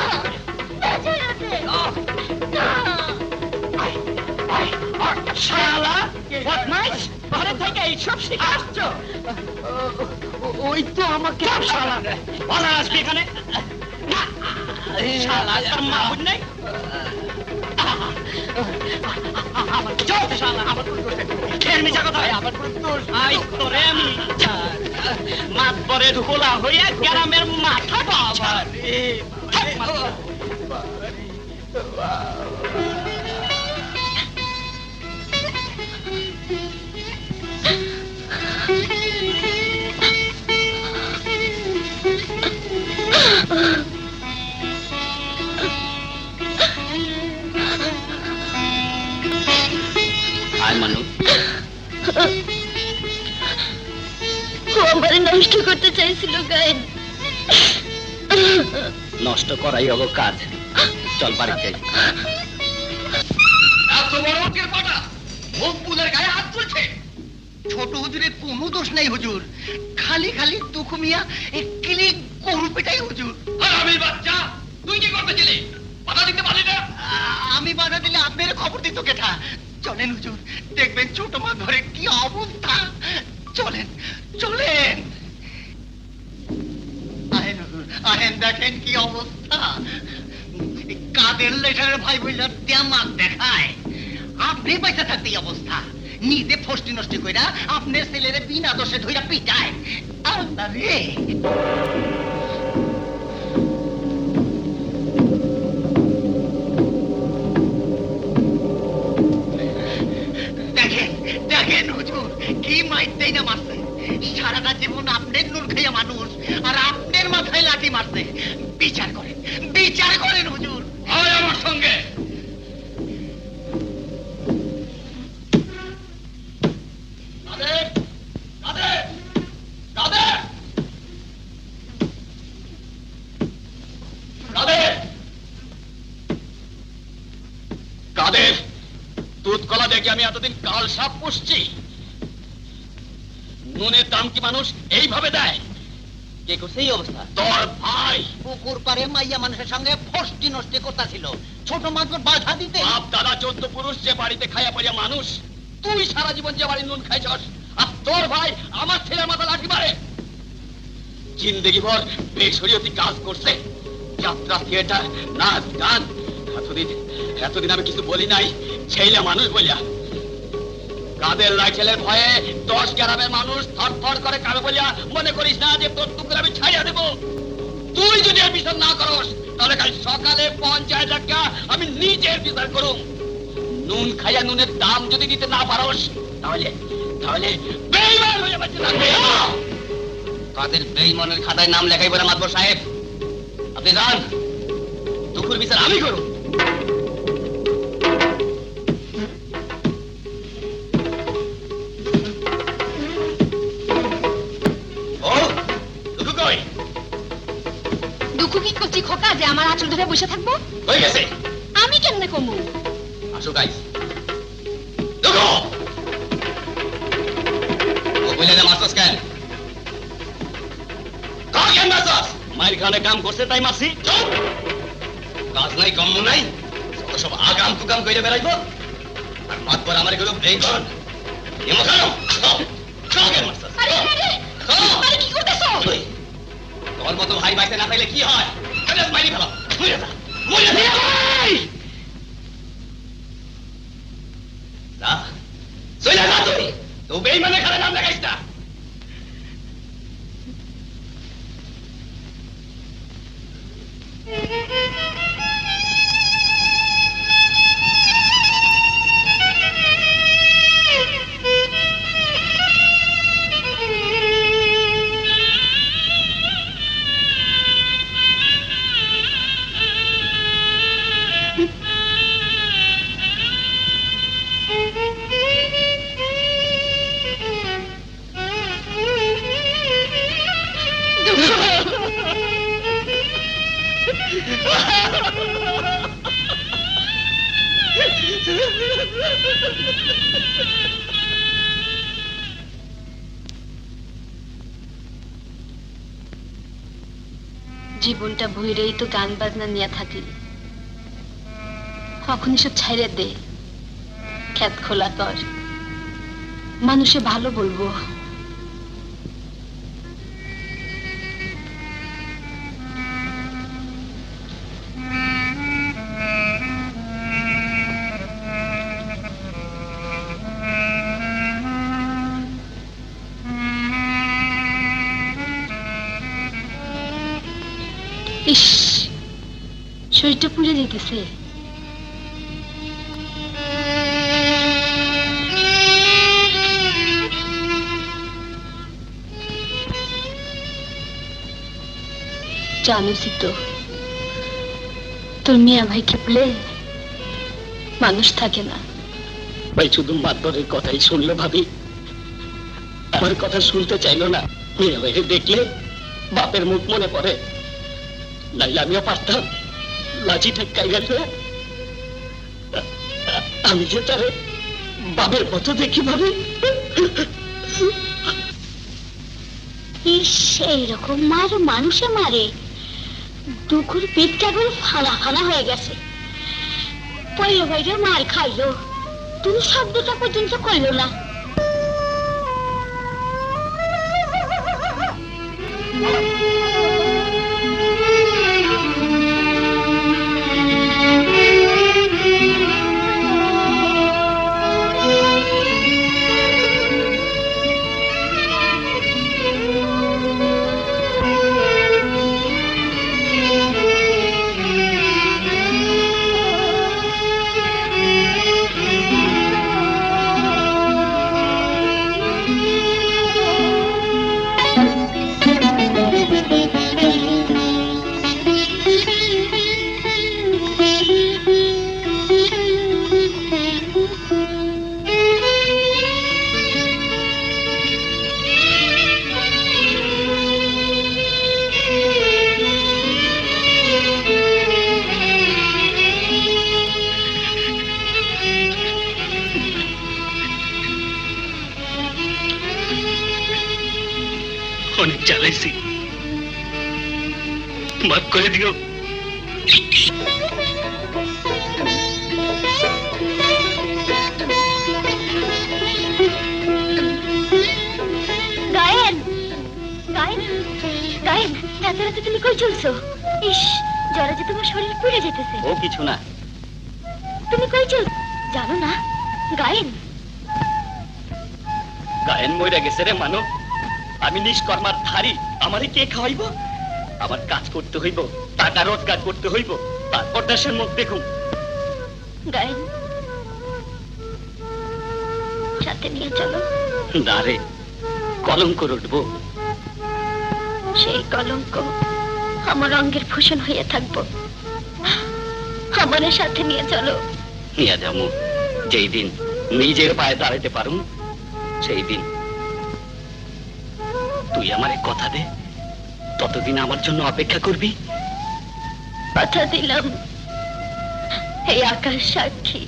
না, ছেড়ে দে। না। শালা বদমাইশ, ঘরে থেকে এইসব শিখে আসছো? ওই তো আমাকে শালা বলা আসবে এখানে। না, শালা তার মা বোন নেই। আমার চোখ শালা, আমার কোনো দোষ নেই। ফের মিছা কথা। আমার কোনো দোষ নাই। তোরে আমি মাতবরের হোলা হইয়া গ্রামের মাথা বাবা রে। আয় মানু, ও আমারে নষ্ট করতে চাইছিল গায়েন। নষ্ট করাই হলো কাজ। চল বাড়ি যাই। এত বড় মুখের পাটা মকবুলের গায়ে হাত তুলছে। ছোট হুজুরের কোনো দোষ নাই হুজুর, খালি খালি দুঃখু মিয়া একলি গরু পেটাই হুজুর। আর আমি বাচ্চা, তুই কি করতে ছিলি? কথা দিতে পারলি না? আমি বাধা দিলে আপনার খবর দিত কেঠা? চলেন হুজুর, দেখবেন ছোট মা ধরে কি অবস্থা। চলেন চলেন, আহেন হুজুর আহেন, দেখেন কি অবস্থা। কাদের লেটারের ভাই বইলা দেমাক দেখায়। আপনি পয়সা থাকতে এই অবস্থা, নিজে ফষ্টি নষ্টি কইরা আপনার ছেলেরে বিনা দোষে ধইরা পিটায়। আল্লাহ রে, দেখেন দেখেন হুজুর, কি মাইরতেই না মারছে। সারাটা জীবন আপনার নুন খাইয়া মানুষ, আর আপনার মাথায় লাঠি মারছে। বিচার করেন, বিচার করেন হুজুর। আয় আমার সঙ্গে। কাদের, কাদের, কাদের, কাদের, কাদের, দুধ কলা দেখে আমি এতদিন কাল সাপ পুষছি। নুনের দাম কি মানুষ এইভাবে দেয়? কে করছে এই অবস্থা? তোর ভাই। পুকুর পারে মাইয়া মানুষের সঙ্গে ফষ্টি নষ্টি করতেছিল, ছোট মাত্র বাধা দিতে। বাপ দাদা 14 পুরুষ যে বাড়িতে খাইয়া পড়িয়া মানুষ, তুই সারা জীবন যে বাড়ি নুন খাইছস, আর তোর ভাই আমার ছেলের মাথা লাঠি মারে। জিন্দেগি ভর বেশরীয়তি কাজ করছে, যাত্রা, থিয়েটার, নাচ, গান। এতদিন আমি কিছু বলি নাই, ছেলে মানুষ বলিয়া। কাদের লাইছেলের ভয়ে 10 গ্রামের মানুষ থরথর করে কাবে বলিয়া। মনে করিস না যে তোর টুকরে আমি ছাইয়া দেব। তুই যদি এর বিচার না করস, তাহলে কাল সকালে পঞ্চায়েত ডাকা আমি নিজের বিচার করুম। নুন খাইয়া নুনের দাম যদি দিতে না পারস, তাহলে তাহলে বেঈমান হয়ে বাঁচতে থাকবে। কাদের বেঈমানের খাতায় নাম লেখাইব না মাতবর সাহেব? আপনি যান, দুপুর বিচার আমি করুন। ও দুঃখ কই? দুঃখ কি করছি খোকা যে আমার আঁচল ধরে বসে থাকবো? হয়ে গেছে। আমি কেমনে কমু? আসো গাইস, দুঃখ ও বলে না মাস্টার কেন? কেন মাস্টার? মায়ের খানে কাম করছে তাই মারছি। চুপ! কাজ নাই, কম্ম নাই, যত সব আগাম কুকাম কইরে বেড়াইবো। আর মাতবার আমার এগুলো বেগন এমখানো কেন মাস্টার? আরে আরে আরে কি করতেছো? তোর মতো ভাই বাইতে না পাইলে কি হয়? মাইরি ফেলো, মরে যা, মরে যা। যা, চলে যা তুই। তো বেঈমানের খানে নাম লেখাইস না। জীবনটা ভুইরেই তো গান বাজনা নিয়ে থাকলি, কখন এসব ছাইরে দে। খেত খোলা তর, মানুষে ভালো বলবো। ইস, শরীরটা পুড়ে যেতেছে। জানোসই তো, তোর মিয়া ভাই খেপলে মানুষ থাকে না। ভাই শুধু মাতবরের কথাই শুনলো ভাবি, আমার কথা শুনতে চাইলো না। মেয়ে ভাইকে দেখলে বাপের মুখ মনে পড়ে, নাইলে আমিও পারতাম লাঠি ঠেক্কাই গেল। আমি যে তারে বাপের মতো দেখি ভাবি। ইস, এইরকম মার মানুষে মারে, দুকুর পেটটা করে ফালা ফালা হয়ে গেছে। পয়লা বাইরে মার খাইলো, তুমি শব্দটা পর্যন্ত করলো না। অনেক জ্বালাইছি, মাফ করে দিও। গায়েন, গায়েন, গায়েন, এত রাতে তুমি কই চলছো? ইস, জ্বরে যে তোমার শরীর পুড়ে যেতেছে। ও কিছু না। তুমি কই চল জানো না? গায়েন, গায়েন মইরা গেছে রে মানো। আমি নিষ্কর্মার ধারি, আমারে কে খাওয়াইব? আমার কাজ করতে হইব, টাকা রোজগার করতে হইব, তারপর দেশের মুখ দেখুন। গায়েন, সাথে নিয়ে চলো। না রে, কলঙ্ক রটবো। সেই কলঙ্ক আমার অঙ্গের ভূষণ হয়ে থাকবো। আমাদের সাথে নিয়ে চলো। নিয়ে যাবো যেই দিন নিজের পায়ে দাঁড়াইতে পারুম, সেই দিন। তুই আমারে কথা দে, ততদিন আমার জন্য অপেক্ষা করবি। কথা দিলাম, এই আকাশ সাক্ষী,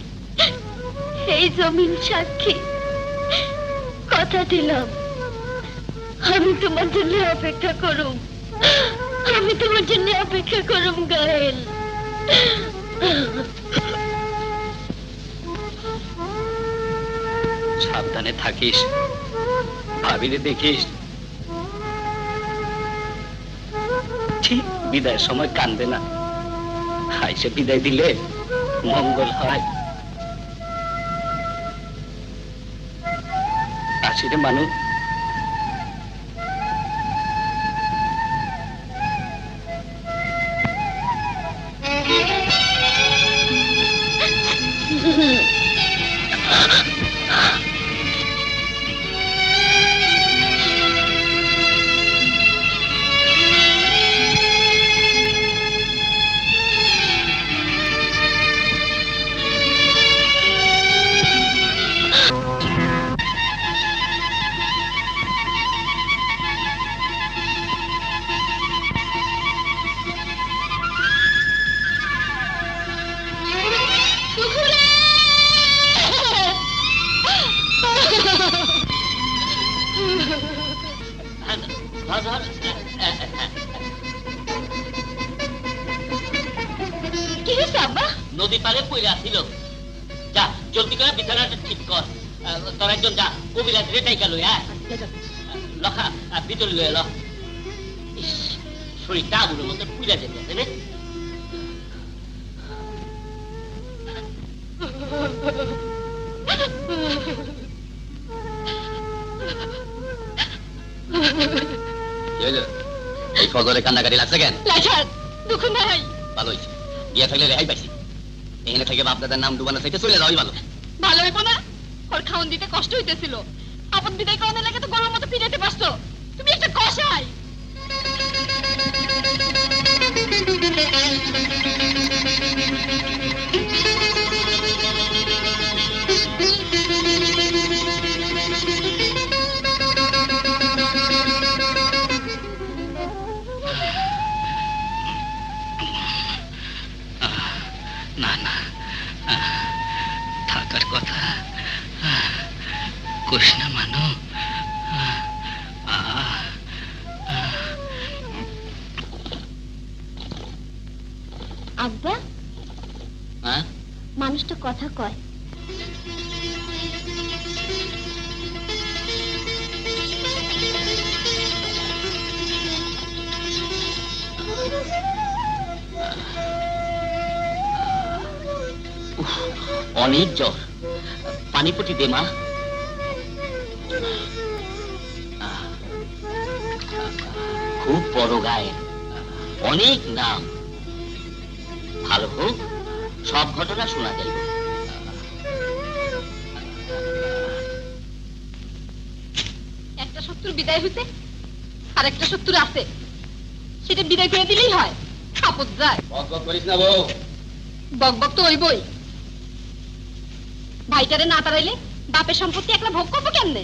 এই জমিন সাক্ষী, কথা দিলাম আমি তোমার জন্য অপেক্ষা করুম, আমি তোমার জন্য অপেক্ষা করুম। গায়েল, সাবধানে থাকিস, ভাবিলে দেখিস। ঠিক বিদায়ের সময় কান্দে না, হাইসে বিদায় দিলে মঙ্গল হয়। আসি রে মানুষ। ধর ধর কি হয়েছে আব্বা? নদী পাড়ে পড়ে আসিল। যা জলদি করে বিছানাটা ঠিক কর। তোর একজন যা কবিরাজ রেটাই গেল। লখা ভিতরে লয়ে ল। ইস, শরীরটা আগুনের মধ্যে পুড়ে যেতে রে। এই ফজরে কান্নাকাটি লাগছে কেন? লাঠার দুঃখ নাই। ভালো হয়েছে, গিয়া থাকলে রেহাই পাইছি। এখানে থেকে বাপ দাদার নাম ডুবানো থেকে চলে যাওয়াই ভালো। ভালো হইব না? ওর খাওন দিতে কষ্ট হইতেছিল। আপন বিদায় করানোর লাগে তো গরুর মতো পিটাইতে পারছো। তুমি একটা কষাই। না না, থাকার কথা কোষ না মানো। আব্বা, হ্যাঁ, মানুষটা কথা কয়। অনেক জ্বর, পানিপটি দে মা। খুব বড় গায়ে, অনেক নাম। ভালো হোক, সব ঘটনা শোনা যাইব। একটা শত্রু বিদায় হইতে আর একটা শত্রু আছে, সেটা বিদায় করে দিলেই হয়। আপদ যায়। বক করিস না বউ। বক বক তো হইবই। ভাইটারে না তাড়াইলে বাপের সম্পত্তি একলা ভোগ করবো কেমনে?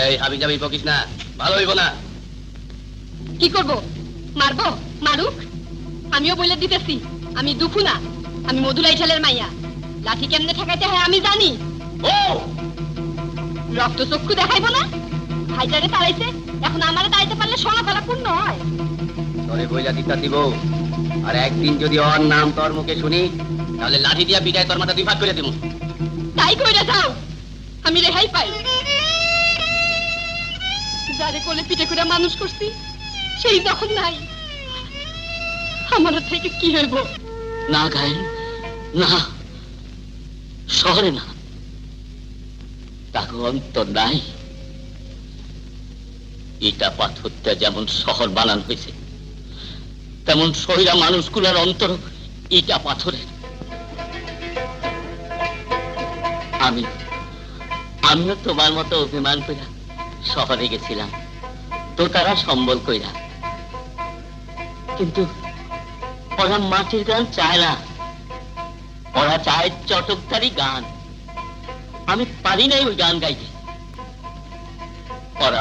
এই হাবি যাবি বকিস না, ভালো হইব না। কি করব? মারবো? মারুক। আমিও বলে দিতেছি, আমি দুখু না, আমি মধুলাই ছেলের মাইয়া। লাঠি কেমনে ঠেকাইতে হয় আমি জানি। ও রক্ত চক্ষু দেখাইবো না? ভাইটারে তাড়াইছে, এখন আমারে তাড়াইতে পারলে সোনা ফেলা পূর্ণ হয়। তোরে বইলা দিতা দিব, আর একদিন যদি ওর নাম তোর মুখে শুনি, তাহলে লাঠি দিয়া পিটায় তোর মাথা দুই ভাগ করে দিব। তাই কইরা যাও, আমি রেহাই পাই। যারে কোলে পিঠে করে মানুষ করছি, সেই তখন নাই। আমার থেকে কি হইব? না গায়েন, না, শহরে না, তাকে অন্তর নাই। ইটা পাথরটা যেমন শহর বানানো হয়েছে, তেমন শহীরা মানুষগুলোর অন্তর ইটা পাথরের। আমিও তোমার মতো অভিমান কইরা শহরে গেছিলাম, তো তারা সম্বল কইরা। কিন্তু ওরা মাটির গান চায় না, ওরা চায় চটকদারি গান। আমি পারি নাই ওই গান গাইতে। ওরা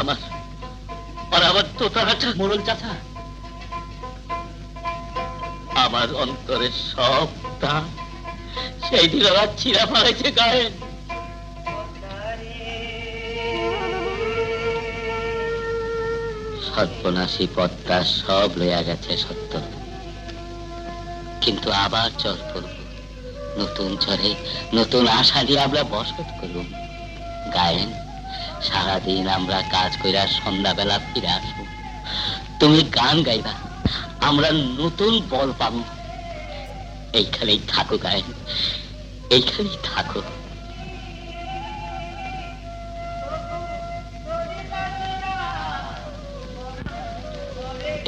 আমার তোতারাটা মোড়ল চাচা, আমার অন্তরের সব প্রাণ সেই দিন ওরা ছিঁড়া ফেলেছে গায়ে। সর্বনাশী পদ্মা সব লইয়া গেছে সত্য, কিন্তু আবার চর করব নতুন চরে, নতুন আশা নিয়ে আমরা বসত করব। গায়েন, সারাদিন আমরা কাজ কইরা সন্ধ্যাবেলা ফিরে আসবো, তুমি গান গাইবা, আমরা নতুন বল পাবো। এইখানেই থাকো গায়েন, এইখানেই থাকো।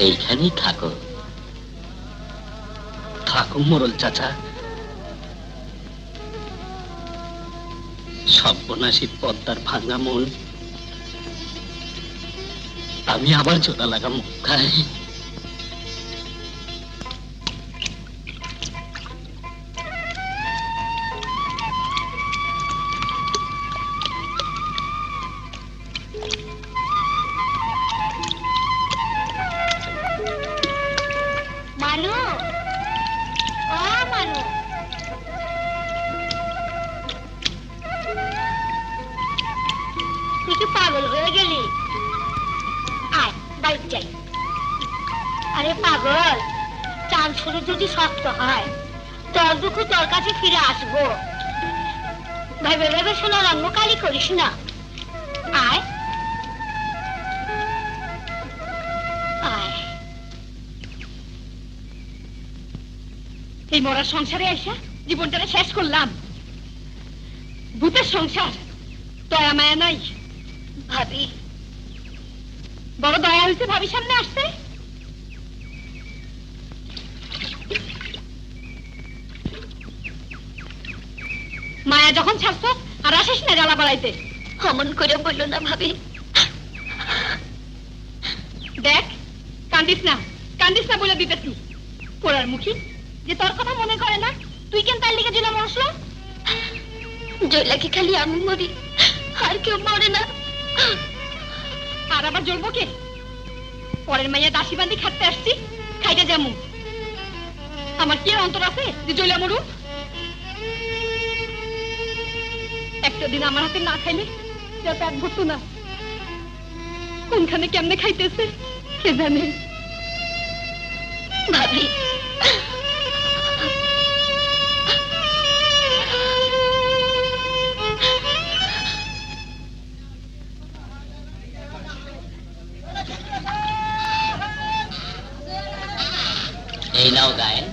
এইখানেই থাকো। থাকো মোরল চাচা। সর্বনাশী পদ্মার ভাঙা মন আমি আবার জোড়া লাগাম গায়ে। মানু, ও মানু, তুই কি পাগল হয়ে গেলি? আয় বাইক যাই। আরে পাগল, চাঁদ শুরু যদি শক্ত হয় তোর দুঃখ তোর কাছে ফিরে আসবো। ভেবে ভেবে শোনা রঙ্গ কালি করিস না। আয় আয়। এই মরার সংসারে এসে জীবনটাকে শেষ করলাম। ভূতের সংসার, দয়া মায়া নাই। ভাবি, বড় দয়া হয়েছে ভাবি সামনে আসতে। মায়া যখন ছাড়ছ আর আসিস না জ্বালা বাড়াইতে। অমন করে বললো না ভাবি। দেখ, কান্দিস না, কান্দিস না বলে দিতেছি। পোড়ার মুখী যে তোর কথা মনে করে না, তুই কেন তার লিগে জেলা মরসল? জয়লাকে খালি আমি মরি, আর কেউ মরে না। আর আবার জ্বলবো কে? পরের মাইয়া দাসী বান্দি খাটতে আসছি, খাইতে যামু। আমার কি আর অন্তর আছে যে জয়লা মরু? একটা দিন আমার হাতে না খাইলে যা পেট ভরতো না। কোনখানে কেমনে খাইতেছে কে জানে। ভাবি, এই নাও গায়ে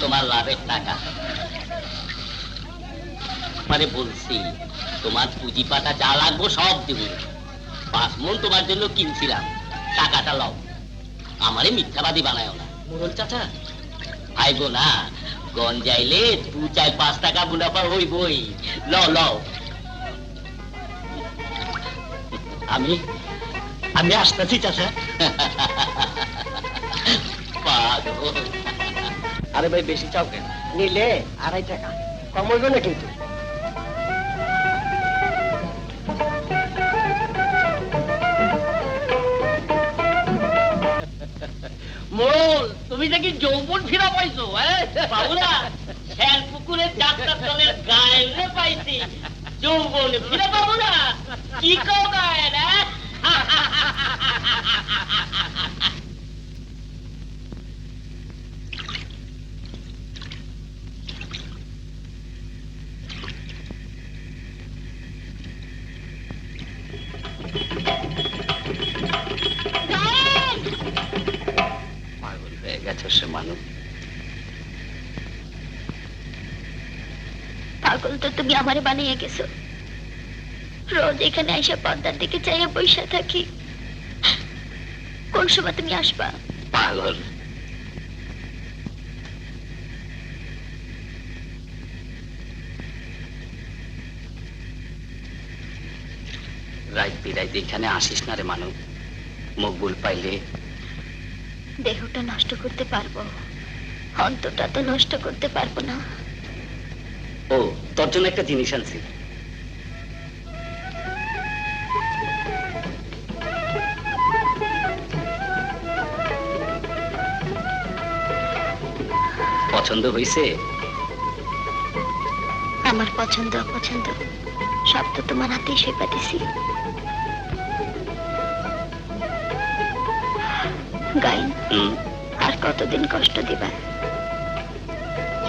তোমার লাভের টাকা। মানে বলছি তোমার পুঁজি পাটা যা লাগবো সব দেব। 5 মণ তোমার জন্য কিনছিলাম, টাকাটা লও। আমারে মিথ্যাবাদী বানায় না মোড়ল চাচা। আইবো না গঞ্জাইলে 2, 4, 5 টাকা মুনাফা হইবই। লও লও। আমি আসতেছি চাচা। পাগল। আরে ভাই বেশি চাও কেন? নিলে 2.5 টাকা কম হইব না কিন্তু। মোড়ল তুমি নাকি যৌবন ফিরা পাইছো? বাবুরা শ্যাল পুকুরের যাত্রা দলের গায়ে পাইছি যৌবন ফিরা। বাবুরা কি কও গায়ে না? পাগল হয়ে গেছে সে মানুষ। পাগল তো তুমি আমারে বানিয়ে গেছো। রোজ এখানে এসে পর্দার দিকে চাইয়া বসে থাকি। কোন সময় তুমি আসবা? পাগল রাত বিরাইতে এখানে আসিস না রে মানু। মকবুল পাইলে দেহটা নষ্ট করতে পারবো, অন্তটা তো নষ্ট করতে পারবো না। ও তোর জন্য একটা জিনিস আনছি। পছন্দ হয়েছে? আমার পছন্দ অপছন্দ সব তো তোমার হাতেই সেবা দিছি। গাইন, আর কতদিন কষ্ট দিবা?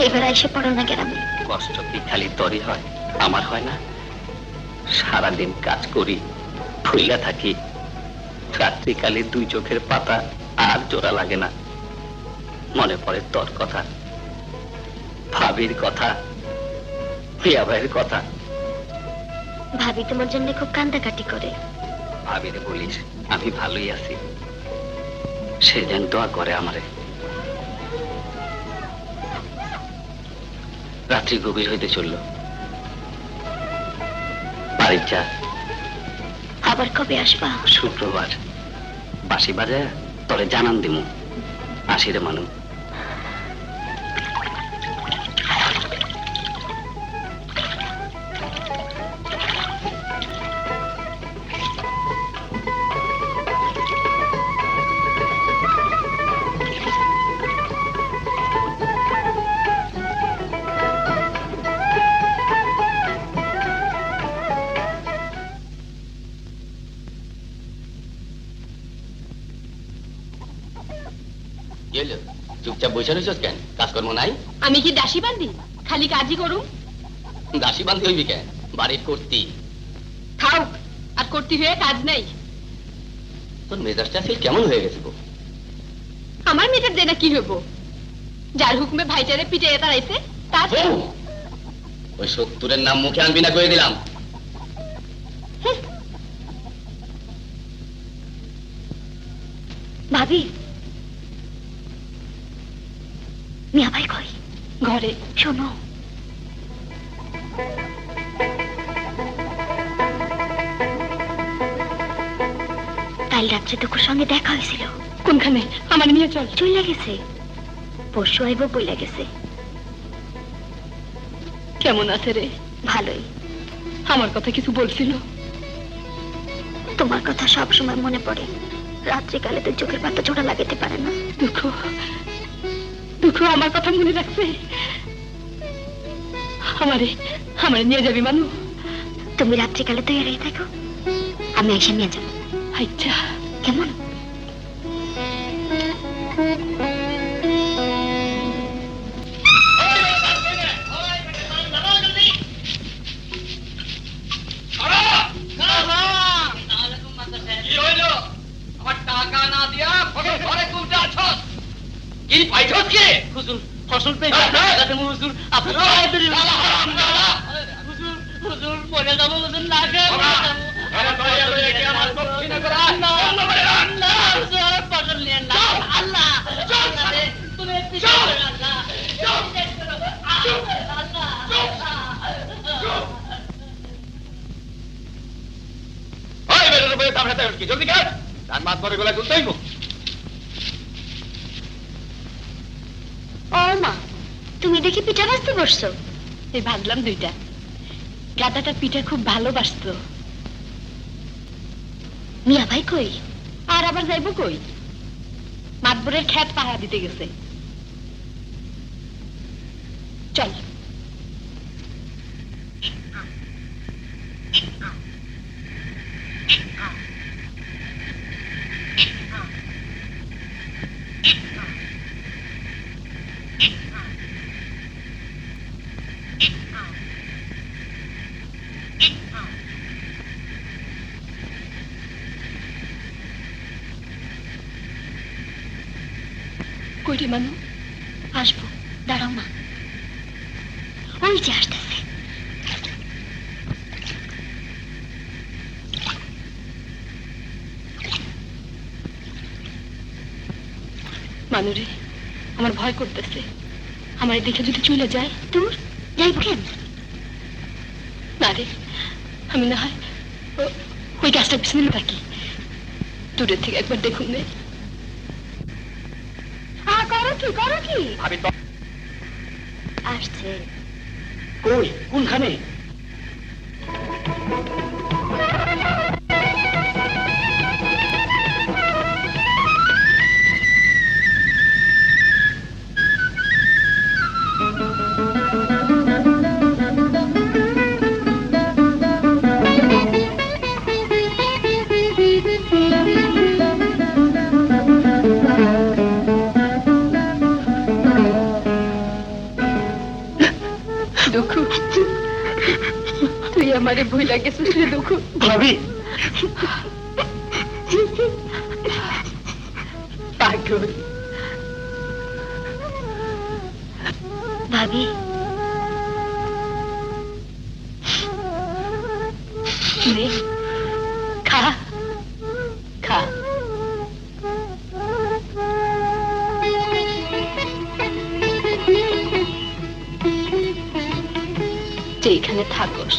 এবার এসে পড়ো না গ্রামে। কষ্ট কি খালি তরি হয়, আমার হয় না? সারাদিন কাজ করি, ফুইলা থাকি, রাত্রিকালে 2 চোখের পাতা আর জোড়া লাগে না। মনে পড়ে তোর কথা, ভাবির কথা, প্রিয়া ভাইয়ের কথা। ভাবি তোমার জন্য খুব কান্দাকাটি করে। ভাবিরে বলিস আমি ভালোই আছি, সে যেন দোয়া করে আমারে। রাত্রি গভীর হইতে চলল, বাড়ির যা। আবার কবে আসবা? শুক্রবার বাঁশি বাজায় তরে জানান দিমু। আসিরে মানু। চুপচাপ বসে রয়েছিস কেন? কাজকর্ম নাই? আমি কি দাসী বান্দি খালি কাজই করুম? দাসী বান্ধি হইবি কেন? বাড়ির করতি। খাও আর করতে হয়ে কাজ নাই। তোর মেজাজটা আজকে কেমন হয়ে গেছে গো? আমার মেয়েটার জেনা কি হইব? যার হুকুমে ভাইচারে পিঠে তাড়াইছে তার বউ! ওই 70-এর নাম মুখে আনবি না, কয়ে দিলাম। ভাবি, মিয়া ভাই কই? ঘরে। শোনো, কাল রাত্রে তোর সঙ্গে দেখা হয়েছিল। কোনখানে? আমার নিয়ে চল। চলে গেছে, পরশু আইব বইলা গেছে। কেমন আছে রে? ভালোই। আমার কথা কিছু বলছিল? তোমার কথা সব সময় মনে পড়ে, রাত্রিকালে তো চোখের পাতা জোড়া লাগাতে পারে না। দুঃখ দুঃখ আমার কথা মনে রাখছে। আমারে আমারে নিয়ে যাবি মানু? তুমি রাত্রিকালে তো এড়িয়ে থাকো, আমি এসে নিয়ে যাবো। আচ্ছা কেমন? কি হইলো? আমার টাকা না দিয়া ঘরে তুলতে আছস? কি পাইছস কি? হুজুর ফসল পেয়েছি। হুজুর আপনার হুজুর হুজুর মরে যাবো হুজুর, না ফসল নিয়ে না। আল্লাহ তুমি জলদি কাজ, ধান মাছ পরে গলায় তুলতে হইব। ও মা, তুমি দেখি পিঠা ভাজতে বসছো। এই ভাবলাম দুইটা। গাদাটা পিঠা খুব ভালোবাসতো। মিয়া ভাই কই? আর আবার যাইবো কই? মাতবরের খ্যাত পাহারা দিতে গেছে। চল। কই রে মানু? আসবো, দাঁড়াও না। ওই যে আসতেছে। মানুরে, আমার ভয় করতেছে। আমার দেখে যদি চলে যায়। দূর যাইব কেন? না রে, আমি না হয় ওই গাছটা পিছনে থাকি, দূরের থেকে একবার দেখুন নে। করো কি, করো কি? আমি তো আসছে। কই? কোনখানে? দুঃখু, তুই আমারে ভুইলা গেছিস রে দুঃখু। ভাবি, পাগল। ভাবি, নে, খা খা। যেখানে থাকস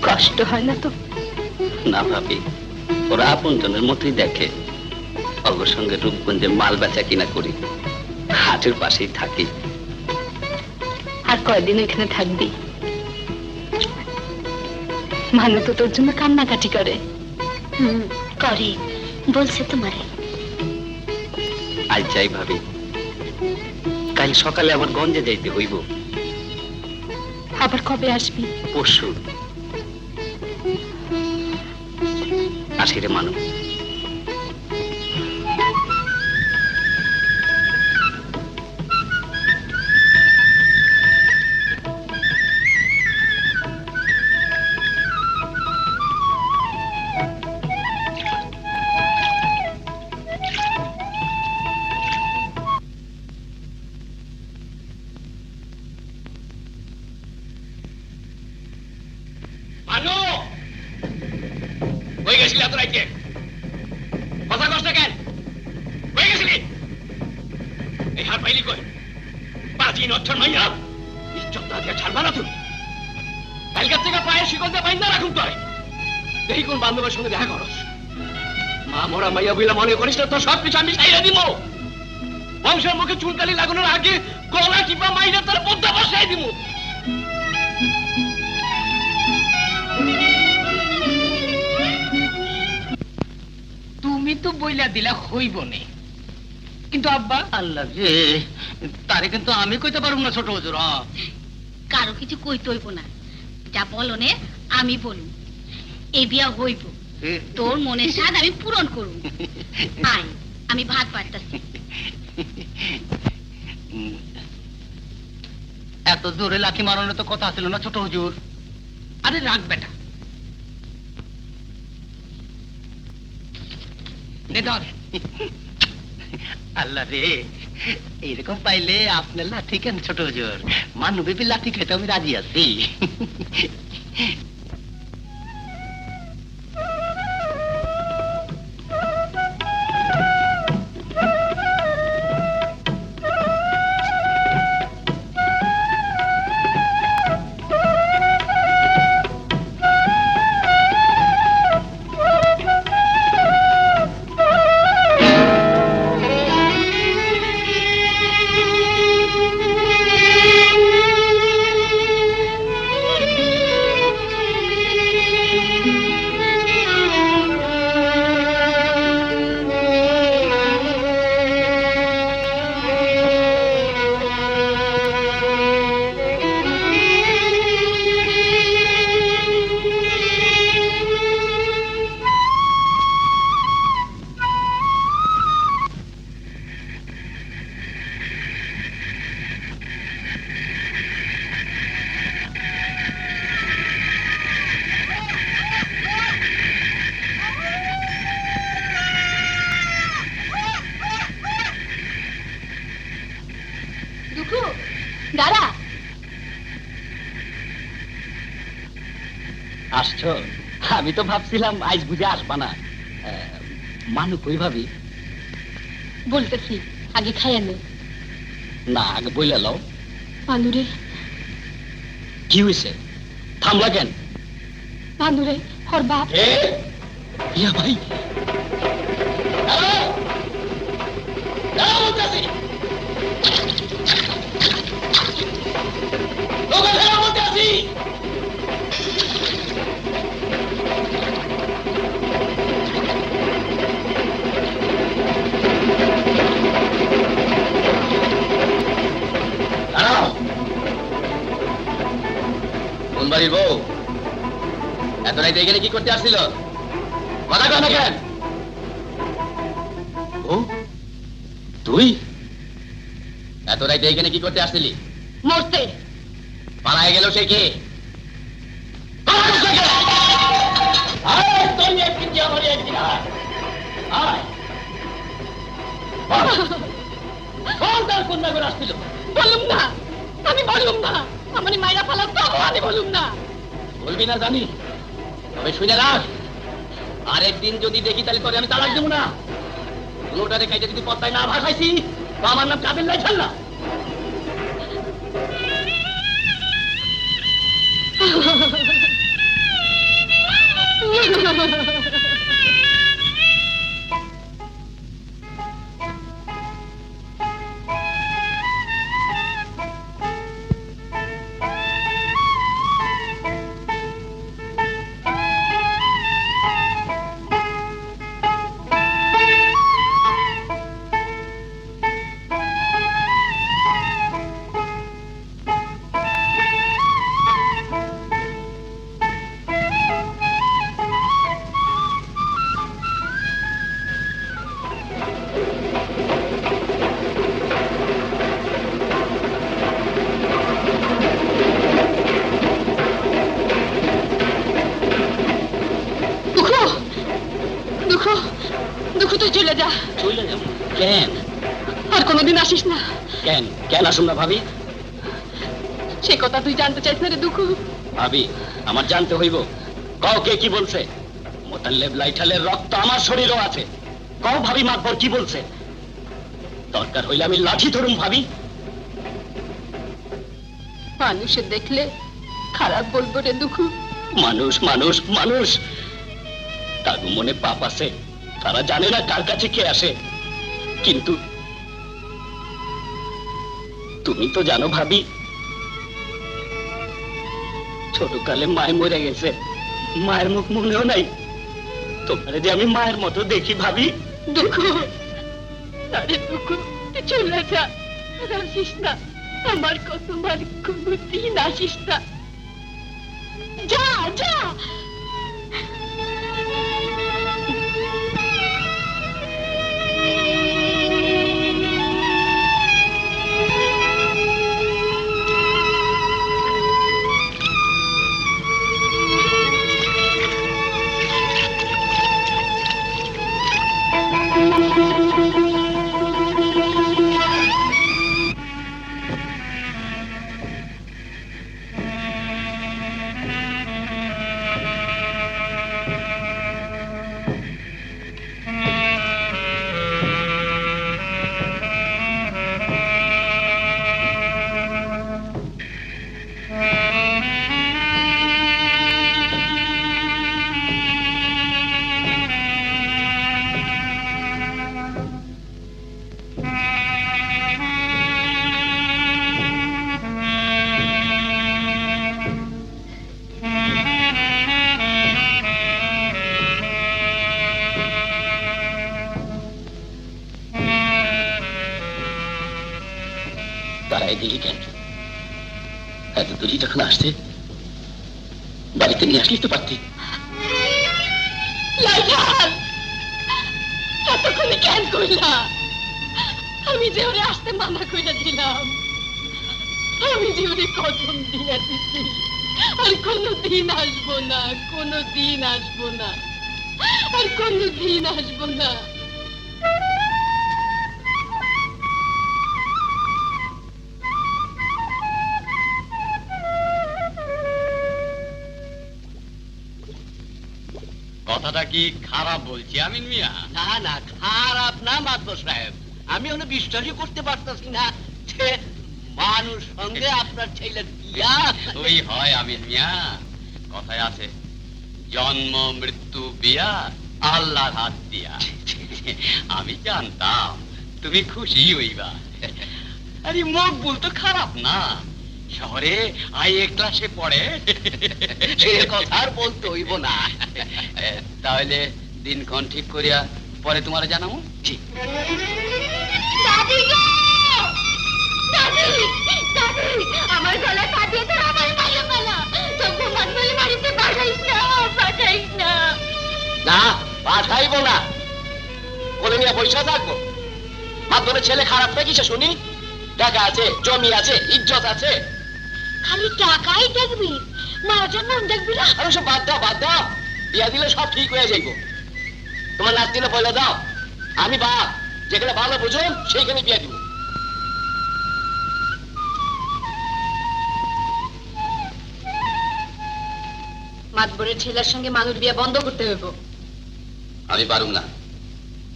কষ্ট হয় না তো? না ভাবি, ওরা আপনজনের মতোই দেখে। অগর সঙ্গে রূপগঞ্জে মাল বেচা কিনা করি, হাটের পাশেই থাকি। আর কয়দিন এখানে থাকবি? মানু তো তোর জন্য কান্নাকাটি করে। করে, বলছে তোমারে। আজ যাই ভাবি, কাল সকালে আমার গঞ্জে যাইতে হইব। আবার কবে আসবি? পরশু আসি রে মানু। ভানু হয়ে গেছিলি এত রাইতে কথা কষ্ট কেন হয়ে গেছিলি এই হার পাইলি কই বাজি নচ্ছর মাইয়া ইজ্জত না দিয়ে ছাড়বা না তুমি কালকার থেকে পায়ে শিকল দিয়ে বাইন্দা রাখুন তোরে দেখি কোন বান্ধবের সঙ্গে দেখা করস মা মোরা মাইয়া বইলা মনে করিস না তোর সব কিছু আমি সাইরা দিব বংশের মুখে চুনকালি লাগানোর আগে গলা টিপা মাইরা তোর পদ্মা বসাই দিব তুমি তো বইলা দিলা হইব নে কিন্তু আব্বা আল্লাহ রে, তারে কিন্তু আমি কইতে পারবো না ছোট হুজুর। কারো কিছু কইতে হইব না, যা বলো নে আমি বলুম। এই বিয়া হইব, তোর মনের স্বাদ আমি পূরণ করব। আয় আমি ভাত পাড়তাছি। এত জোরে লাথি মারানোর তো কথা ছিল না ছোট হুজুর। আরে রাখ বেটা, নে ধর। আল্লাহ রে, এইরকম পাইলে আপনার লাঠি কেন ছোট হুজুর? মানবী লাঠি খেতে আমি রাজি আছি। দুঃখু দাঁড়া। আসছো? আমি তো ভাবছিলাম আজ বুঝে আসবা না। মানু কই ভাবি? বলতেছি আগে খাইয়া নে। না আগে বইলা লও। পান্দুরে কি হয়েছে? থামলা কেন? পান্দুরে ওর বাপ। ইয়া ভাই কোন বাড়ির বউ? এত রাইতে এখানে কি করতে আসছিল? কথা কয় না কেন? ও তুই এত রাইতে এখানে কি করতে আসছিলি? মরতে। পালায় গেল সে কি? কন্যা করে আসছিল। বলুম না, আমি বলুম না। আমার মাইরা ফালা তো আমি বলুম না। বলবি না জানি, তবে শুনে রাখ, আরেকদিন যদি দেখি তাহলে তোরে আমি তালাক দেবো না। কোনোটারে কাইতে যদি পত্তায় না ভাসাইছি তো আমার নাম কাদের লাই ছাড় না। দুঃখু তুই চলে যা। চলে যাবো কেন? আর কোনোদিন আসিস না। কেন কেন আসুন না ভাবি? সে কথা তুই জানতে চাইছ না রে দুঃখু। ভাবি আমার জানতে হইব। কাউকে কি বলছে? মোতাল্লেব লাইঠালের রক্ত আমার শরীরও আছে। কও ভাবি মাতবর কি বলছে? দরকার হইলে আমি লাঠি ধরুম ভাবি। মানুষে দেখলে খারাপ বলবো রে দুঃখু। মানুষ মানুষ মানুষ, তার মনে পাপ আছে, তারা জানে না কার কাছে কে আসে। কিন্তু তুমি তো জানো ভাবি, ছোটকালে মায় মরে গেছে, মায়ের মুখ মনেও নাই। তোমারে যে আমি মায়ের মতো দেখি ভাবি। দুঃখু, আরে দুঃখু, তুই চলে যা, আসিস না। আমার কসম আর কোনদিন আসিস না। যা যা। দাঁড়ায় দেখি কেন? এত দূরই যখন আসছে, বাড়িতে নিয়ে আসলেই তো পারতি। লাইঠাল, এতক্ষণে কেন কইলা? আমি যে ওরে আসতে মানা কইরা দিলাম। আমি যে ওরে কসম দিয়া দিছি, আর কোনদিন আসবো না, কোনদিন আসবো না, আর কোনদিন আসবো না। কথাটা কি খারাপ বলছি আমিন মিয়া? না না, খারাপ না মাতবর সাহেব, আমি ওনে বিশ্বাসই করতে পারতাছি না যে মানুষ সঙ্গে আপনার ছেলের বিয়া। ওই হয় আমিন মিয়া, কথায় আছে জন্ম মৃত্যু বিয়া আল্লাহর হাত দিয়া। আমি জানতাম তুমি খুশি হইবা। আরে মকবুল তো খারাপ না, শহরে আইএ ক্লাসে পড়ে। সে কথা আর বলতে হইব না। তাহলে দিনক্ষণ ঠিক করিয়া পরে তোমার জানাবো। দাদি গো! দাদি! দাদি! আমার গলায় পা দিয়ে তোর আমার পালা পালা। তবু মন বলে বাড়িতে পাঠাইস না, পাঠাইস না। না, পাঠাইব না। কোলে নিয়ে পয়সা থাকবো? মাতবরের ছেলে খারাপ নাকি সে শুনি? টাকা আছে, জমি আছে, ইজ্জত আছে। খালি টাকাই দেখবি, মার জন্য দেখবি না। আরে সব বাদ দাও, বাদ দাও। বিয়া দিলে সব ঠিক হয়ে যাইব। তোমার নাতিনে পয়লা দাও, আমি বাপ, যেখানে ভালো বুঝুন সেইখানে বিয়া দিব। মাতবরের ছেলের সঙ্গে মানুষ বিয়ে বন্ধ করতে হইব। আমি পারুম না।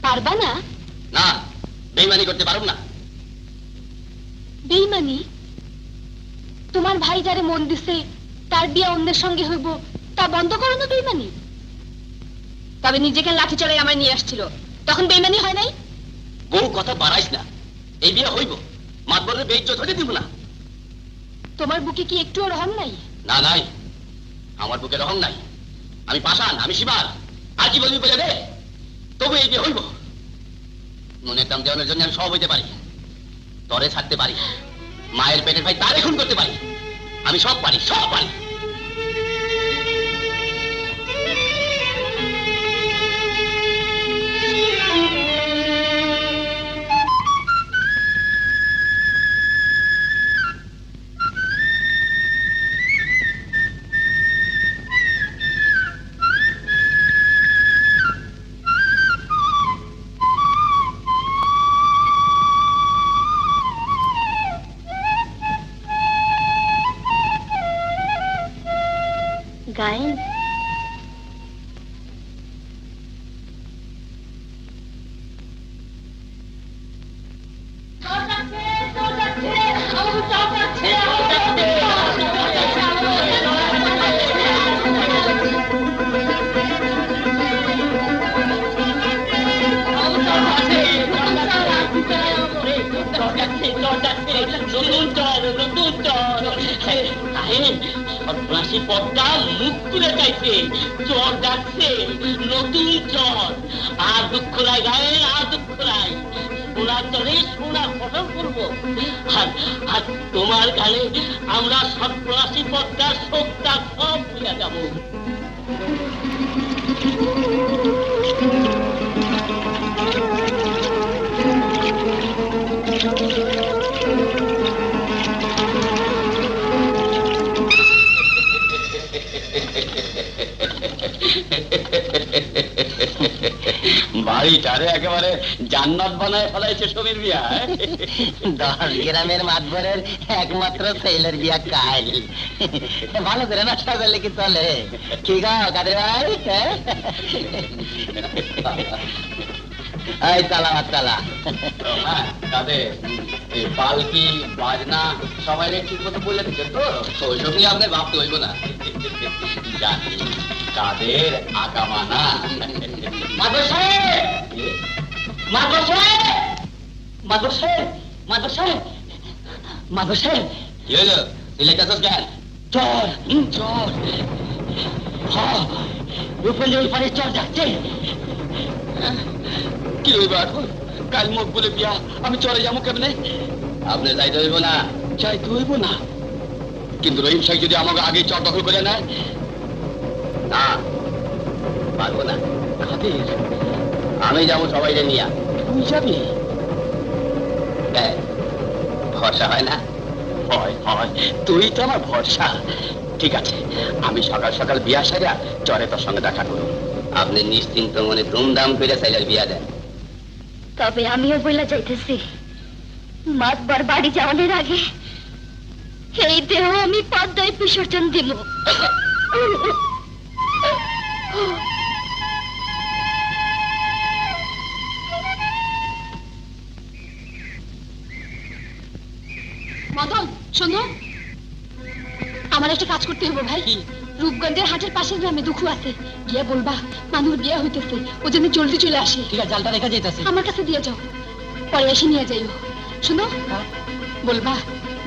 পারবা না? না, বেইমানি করতে পারুম না। বেইমানি? তোমার ভাই যারে মন দিছে তার বিয়ে অন্যের সঙ্গে হইব, তা বন্ধ করো না বেইমানি। তবে নিজেকে লাঠি চড়াই আমায় নিয়ে আসছিল, তখন বেইমানি হয় নাই? বউ কথা বাড়াইস না, এই বিয়ে হইব। মাতবরের বেইজ্জত হতে দিব না। তোমার বুকে কি একটুও রহম নাই? না নাই, আমার বুকে রহম নাই। আমি পাষাণ, আমি শিবার, আর কি বলবি বলে দে। তবু এই বিয়ে হইব। মনের দাম দেওয়ানোর জন্য আমি সব হইতে পারি, তরে ছাড়তে পারি, মায়ের পেটের ভাই তারে খুন করতে পারি। আমি সব পারি, সব পারি। তুলে চাইছে, জ্বর যাচ্ছে, নতুন জ্বর। আর দুঃখ নাই গায়ে, আর দুঃখ নাই। সোনার চলে সোনার ফসল করবো। আর তোমার গালে আমরা 87 পদ্মার শোকটা সব ভুলে যাবো। বাড়িটারে একেবারে জান্নাত বানায় ফেলাইছে সমীর মিয়া। 10 গ্রামের মাতবরের একমাত্র ছেলের বিয়া কাল। ভালো করে না সাজালে কি চলে? কি গো কাদের ভাই? এই তালা তালা। তাদের এই পালকি বাজনা সবাই ঠিক মতো বলে দিচ্ছেন তো? ওইসব নিয়ে আপনার ভাবতে হইব না। জানি তাদের আগামানা। মাদর সাহেব! মাদর সাহেব! মাদর সাহেব! মাদর সাহেব! মাদর সাহেব! কি হইলো? সিলেক্টাস জ্ঞান চর! চর! রূপেন্দ্র ওই পারে চর যাচ্ছে। কি হইব এখন? কাল মুখ বলে বিয়া, আমি চলে যাবো কেমনে? আপনি যাইতে হইব না। যাইতে হইব না? কিন্তু রহিম শেখ যদি আমাকে আগে চর দখল করে নেয়, না পারবো না। কাদের? আমি যাবো সবাই নিয়ে। তুই যাবি? ভরসা হয় না? হয় হয়, তুই তো আমার ভরসা। ঠিক আছে, আমি সকাল সকাল বিয়া সারা চরে তোর সঙ্গে দেখা করব। আপনি নিশ্চিন্ত মনে ধুমধাম করে ছেলের বিয়া দেন। তবে আমিও বইলা যাইতেছি, মাতবার বাড়ি যাওয়ানোর আগে এই দেহ আমি পদ্মায় বিসর্জন দিব। মদন শোনো, আমার একটা কাজ করতে হবে ভাই। রূপগঞ্জের হাটের পাশের গ্রামে দুঃখ আছে, গিয়ে বলবা মানুষ বিয়ে হইতেছে, ও যেন জলদি চলে আসে। ঠিক আছে, জালটা রেখা যাইতেছে। আমার কাছে দিয়ে যাও, পরে এসে নিয়ে যাইও। শোনো, বলবা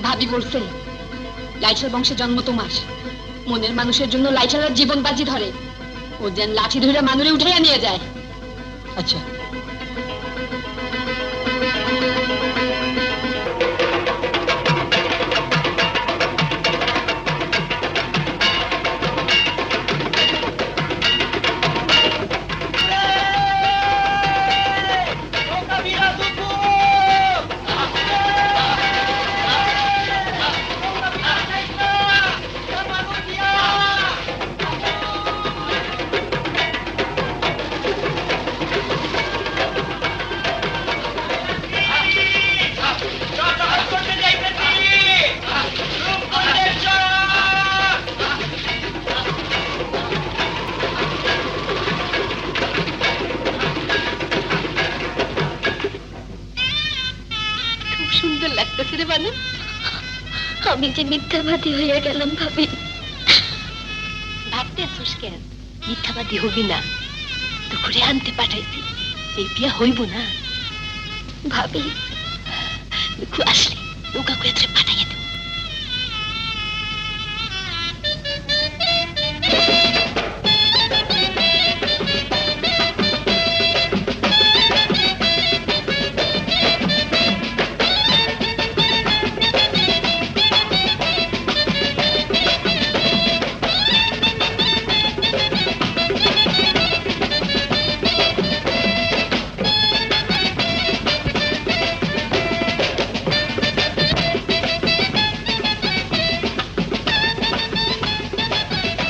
ভাবি বলছে লাইছার বংশে জন্ম তোমার, মনের মানুষের জন্য লাইছার জীবন বাজি ধরে, ও যেন লাঠি ধরে মানুরে উঠাইয়া নিয়ে যায়। আচ্ছা। আমি যে মিথ্যাবাদী হইয়া গেলাম ভাবি। ভাবতে আসুস কেন? মিথ্যাবাদী হবি না, দুপুরে আনতে পাঠাইছি, এই বিয়া হইব না। ভাবি দুঃখ আসলে নৌকা করে পাঠাইয়া দেব।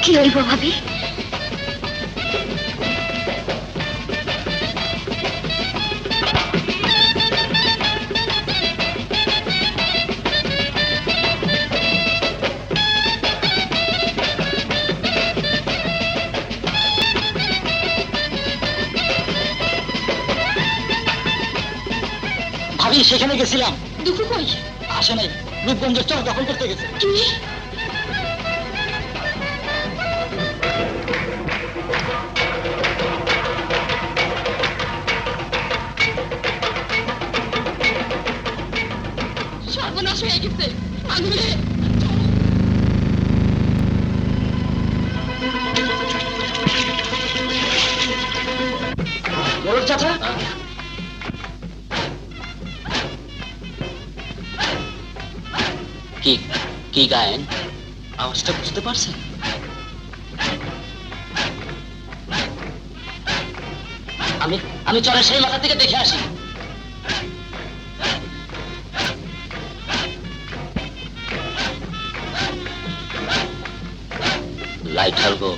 কি হইব ভাবি? ভাবি সেখানে গেছিলাম। দুঃখ কই? আসে নাই, রূপগঞ্জের চর দখল করতে গেছে। কি? সর্বনাশ হয়ে গেছে। আগুনে কি গায়েন? আওয়াজটা বুঝতে পারছেন? আমি চলে সেই মাথা থেকে দেখে আসি। লাইট হালগো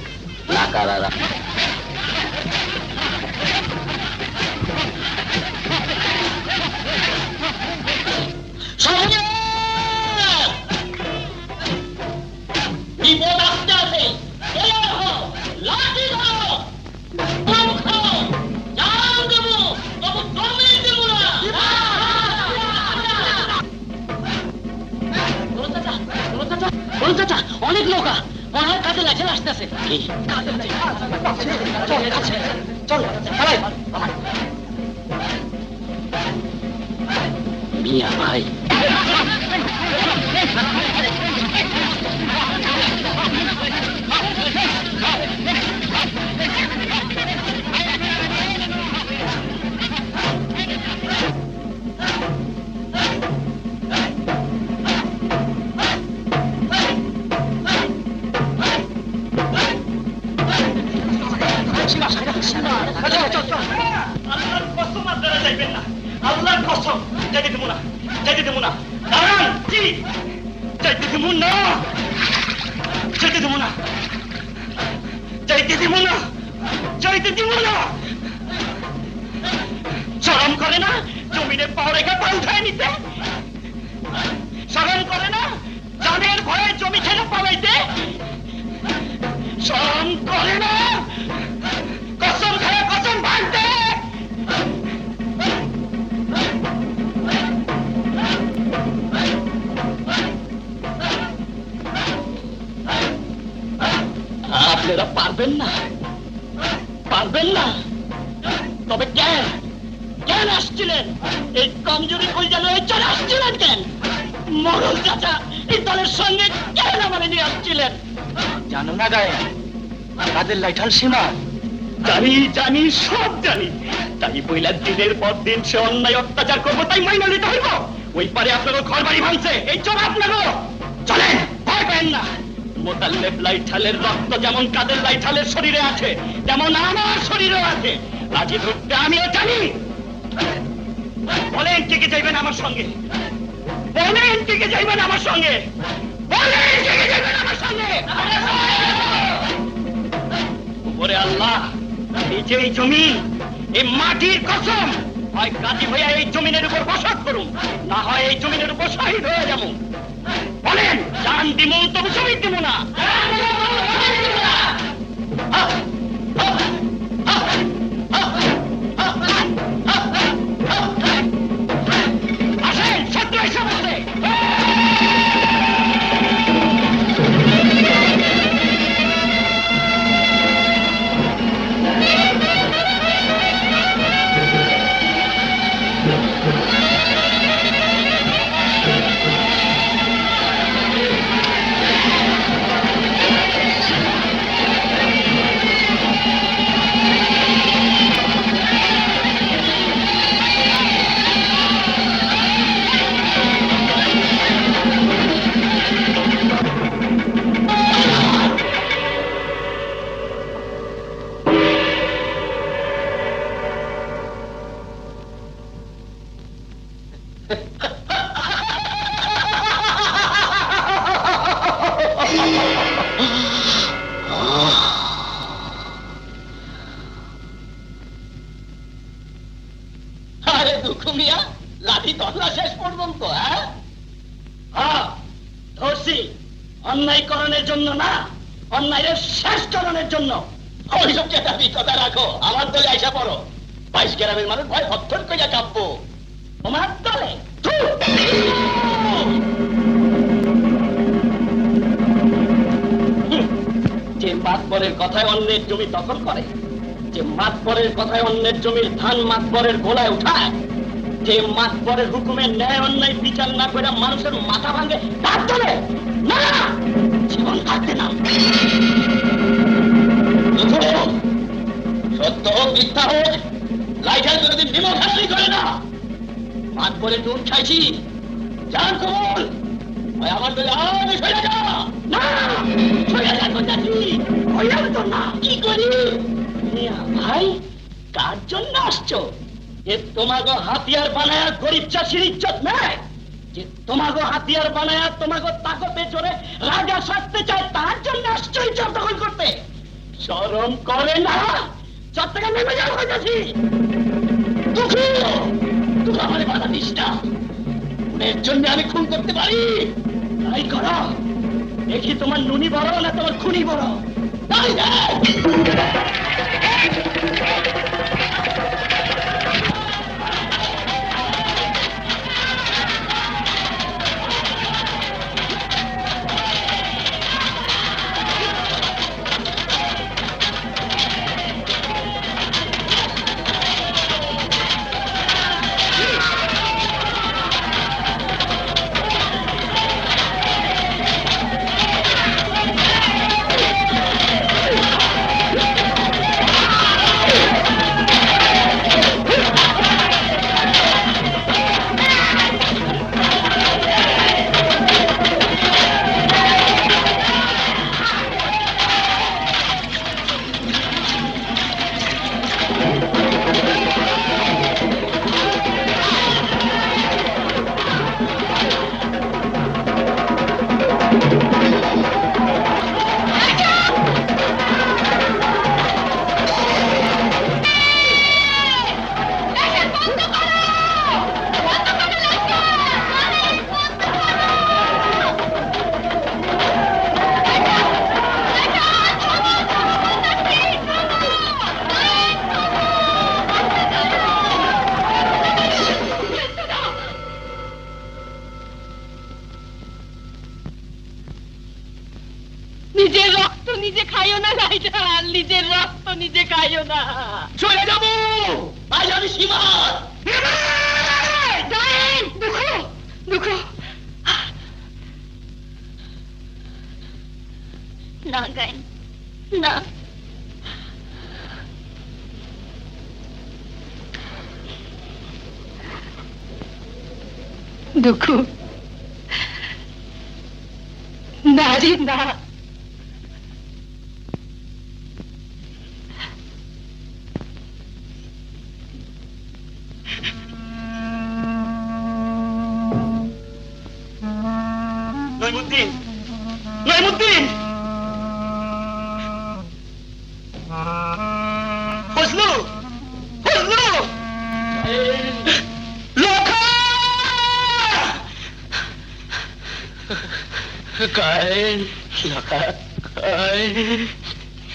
নাকারারা বিপদ আসতে আছে। লাঠি ধরো, কম খাও, জান দেবো, তবু জমি দেবো না। বলুন চাচা, অনেক নৌকা মনে হয় কাজে লাগছে, আসতেছে। মিয়া ভাই, আল্লাহর কসম যাইতে দেবো না, যাইতে দেবো না। দাঁড়ান, জি, যাইতে দেবো না, যাইতে দেবো না, যাইতে দেবো না, যাইতে দেবো না। শরম করে না জমিনে পাও রেখে পা উঠায় নিতে? শরম করে না জানের ভয়ে জমি ছেড়ে পালাইতে? শরম করে না কসম খেয়ে কসম ভাঙতে? আপনারা পারবেন না, পারবেন না? তবে কেন কেন আসছিলেন? এই কমজোরি কই যেন এই চলে আসছিলেন কেন? মরল চাচা এই দলের সঙ্গে কেন আমাকে নিয়ে আসছিলেন? জানো না গায়ে কাদের লাইঠাল সীমা? জানি জানি, সব জানি। তাই বইলা দিনের পর দিন সে অন্যায় অত্যাচার করবো, তাই মাইনা নিতে হইব। ওই পারে আপনারও ঘর বাড়ি ভাঙছে, এই চোর আপনারও। চলেন, ভয় পেন না। মোতাল্লেব লাইঠালের রক্ত যেমন কাদের লাইঠালের শরীরে আছে, তেমন আমার শরীরেও আছে। লাঠি ধরতে আমিও জানি। বলেন কে কে যাইবেন আমার সঙ্গে? বলেন কে কে যাইবেন আমার সঙ্গে? বলেন কে কে যাইবেন আমার সঙ্গে? ওরে আল্লাহ, নিচে এই জমিন, এই মাটির কসম, হয় কাজী হইয়া এই জমিনের উপর বসত করুন, না হয় এই জমিনের উপর শহীদ হয়ে যাবো। বলেন, জান দিমু তবু শহীদ দিমু না। আসেন, শত্রু এসে বসে। আরে দুঃখু মিয়া, লাঠি ধরলা শেষ পর্যন্ত? হ্যাঁ, ধরছি। অন্যায়করণের জন্য না, অন্যায়ের শেষ করণের জন্য। ওইসব চেতাবি কথা রাখো, আমার দলে আইসা পড়ো। 22 গ্রামের মানুষ ভয় ভক্ষণ কইয়া কাঁপবো তোমার দলে। যে মাতবরের কথায় অন্যের জমি দখল করে, যে মাতবরের কথায় অন্যের জমির ধান মাতবরের গোলায় উঠায়, যে মাতবরের হুকুমের ন্যায় অন্যায় বিচার না করে মানুষের মাথা ভাঙে, তার দলে না, জীবন থাকতে না। সত্য হোক মিথ্যা হোক, লাইঠাল কোনোদিন বিমুখানি করে না। মাতবরে টুন খাইছি, জান কবল, ওই আমার দলে আমি সরে যা না সরে যা কইতাছি কইলাম তো না কি করি মিয়া ভাই কার জন্য আসছো যে তোমাগো হাতিয়ার বানায়া গরিব চাষির ইজ্জত নেয় যে তোমাগো হাতিয়ার বানায়া তোমাগো তাকতে জোরে রাজা সাজতে চায় তার জন্য আসছো ইজ্জত দখল করতে শরম করে না চট্টগ্রাম নেমে যাও কইতাছি দুঃখু তুই আমার বাধা দিস না এর জন্য আমি খুন করতে পারি তাই করো দেখি তোমার নুনি বড় না তোমার খুনি বড় তাই নিজের রক্ত নিজে খাইও না রাইটার নিজের রক্ত নিজে খাইও না চলে যাবো আজ আমি সীমার দুঃখ দুঃখ না গাইন না দুঃখ না রে না নইমুদ্দিন নইমুদ্দিন ফজলু ফজলু লোখা কায়েন লোখা কায়েন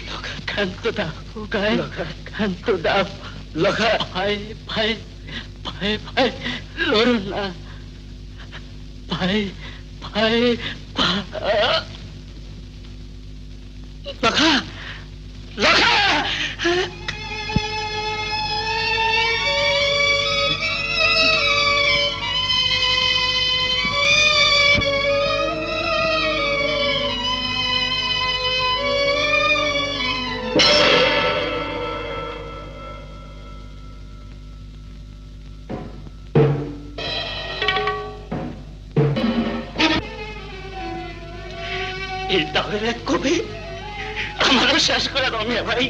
লোখা কান্ত দাও কায়েন লোখা কান্ত দাও লোখা ভাই ভাই ভাই ভাই লড়ুন না ভাই ভাই লোখা লোখা এই তাহলে কবি আমারও শেষ করে দাও মিয়া ভাই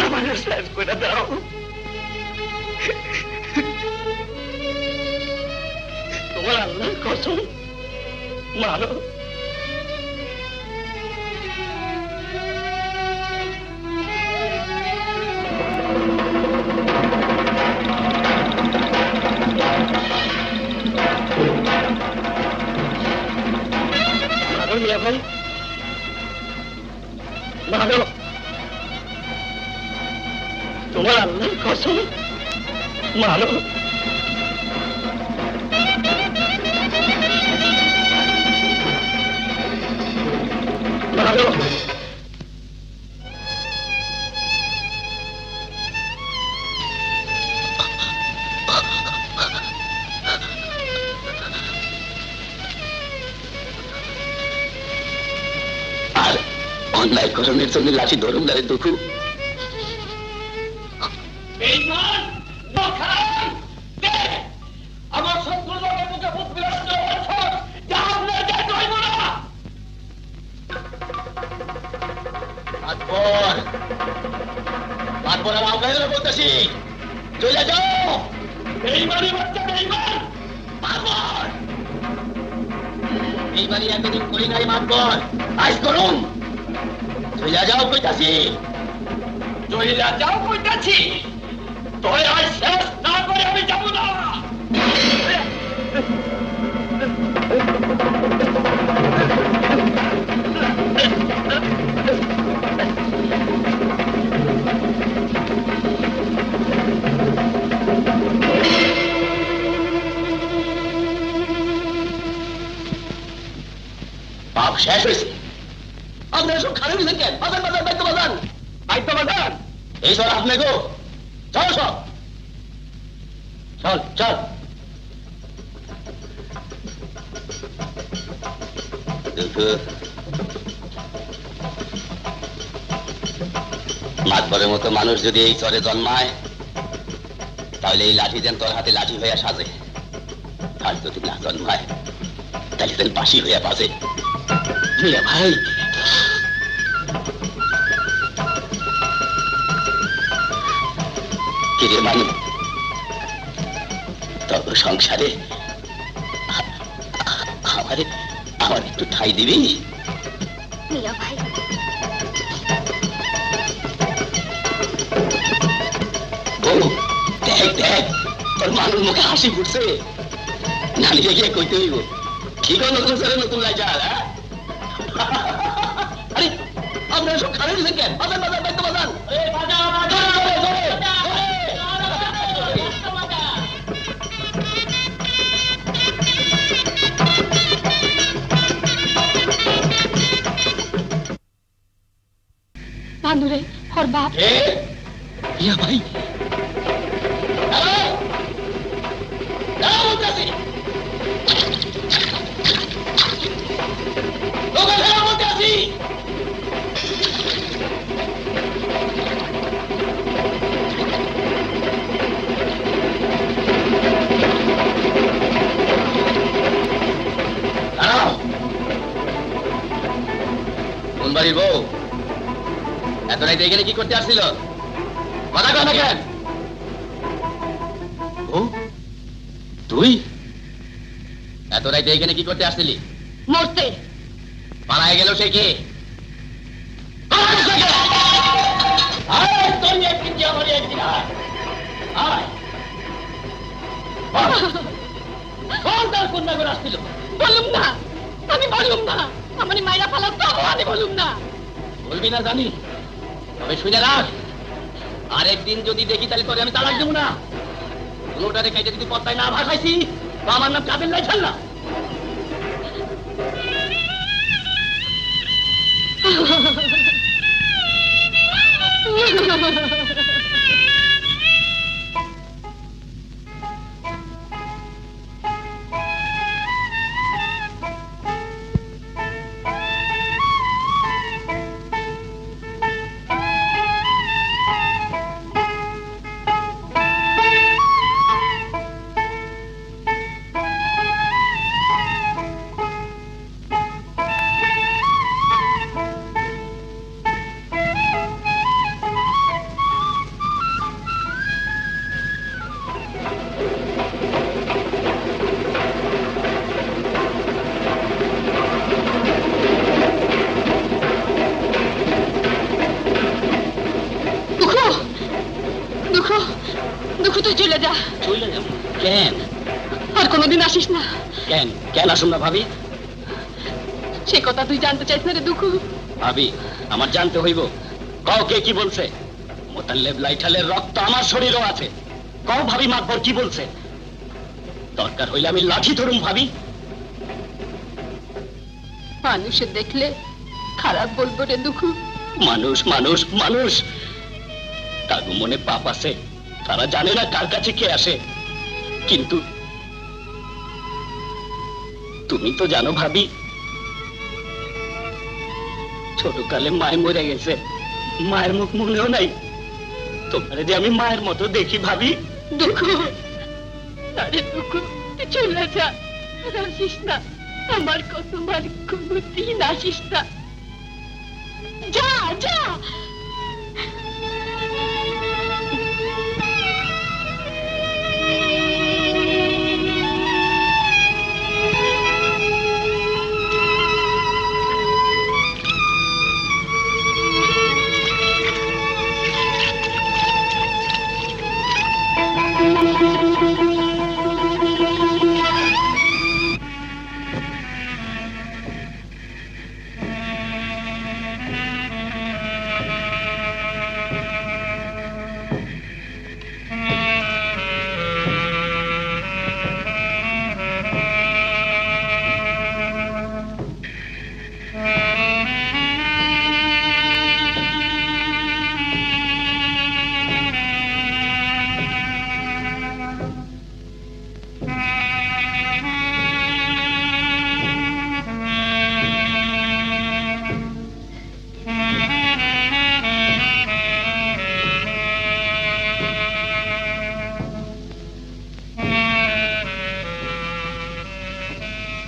আমারও শেষ করে দাও তোমার আল্লাহর কসম মারো মিয়া ভাই মারো তোমার আল্লাহর কসম মারো মারো অন্যায় করণের জন্য লাঠি ধরুন না দুঃখু আমার শত্রু মাতবর মাতবর আর আপনাদের বলতেছি চলে যাও এইবারই বাচ্চা এইবার মাতবর এইবারই এতদিন করি নাই মাতবর আজ করুন চলে যাও কইতাছি জয়লা যাও কইতাছি তোর আজ শেষ না করে আমি যাব না পাপ শেষ হয়েছে আপনারা সব খারাপ হয়েছেন কেন বাজান বাজান বাইদ্য বাজান বাইদ্য বাজান এই সব আপনি গো চলো সব চল চল মাতবরের মতো মানুষ যদি এই চরে জন্মায় তাহলে এই লাঠি যেন তোর হাতে লাঠি হইয়া সাজে আর যদি না জন্মায় তাহলে যেন বাসি হইয়া বাজে ভাই কিরে মানে তত সংসারে আমার একটু ঠাই দিবি মিয়া ভাই বউ দেখ দেখ তোর মানুষ মুখে হাসি ফুটছে নানিকে গিয়ে কইতে হইব কি গো নতুন ছেলে নতুন লাইটার আরে আপনারা সব খারাপ হয়েছেন কেন বাজান বাজান বাইদ্য বাজান বান্ধুরে ওর বাপ ইয়া ভাই দাঁড়াও দাঁড়াও বলতেছি তোকে ফেরা বলতেছি দাঁড়াও কোন বাড়ির বউ এত রাইতে এখানে কি করতে আসছিল কথা কয় না কেন ও তুই এত রাইতে এখানে কি করতে আসছিলি মরতে পালায় গেল সে কি কন্যা করে আসছিল বলুম না আমি বলুম না আমার মাইরা ফালাম তো আমি বলুম না বলবি না জানি তবে শুনে রাখ আরেকদিন যদি দেখি তাহলে তোরে আমি তালাক দেবো না কোনোটা রেখাইতে যদি পত্তায় না ভাসাইছি তো আমার নাম কাদের লাই ছাড়লা তুই চলে যা চলে যাবো কেন আর কোনোদিন আসিস না কেন কেন আসুন না ভাবি সে কথা তুই জানতে চাইছ না রে দুঃখু ভাবি আমার জানতে হইব কও কে কি বলছে মোতাল্লেব লাইঠালের রক্ত আমার শরীরও আছে কও ভাবি মাতবর কি বলছে দরকার হইলে আমি লাঠি ধরুম ভাবি মানুষে দেখলে খারাপ বলবো রে দুঃখু মানুষ মানুষ মানুষ তার মনে পাপ আছে তারা জানে না কার কাছে কে আসে কিন্তু তুমি তো জানো ভাবি ছোটকালে মায় মরে গেছে মায়ের মুখ মনেও নাই তোমারে যে আমি মায়ের মতো দেখি ভাবি দুঃখু আরে দুঃখু তুই চলে যা আসিস না আমার কত মার কোনদিন আসিস না যা যা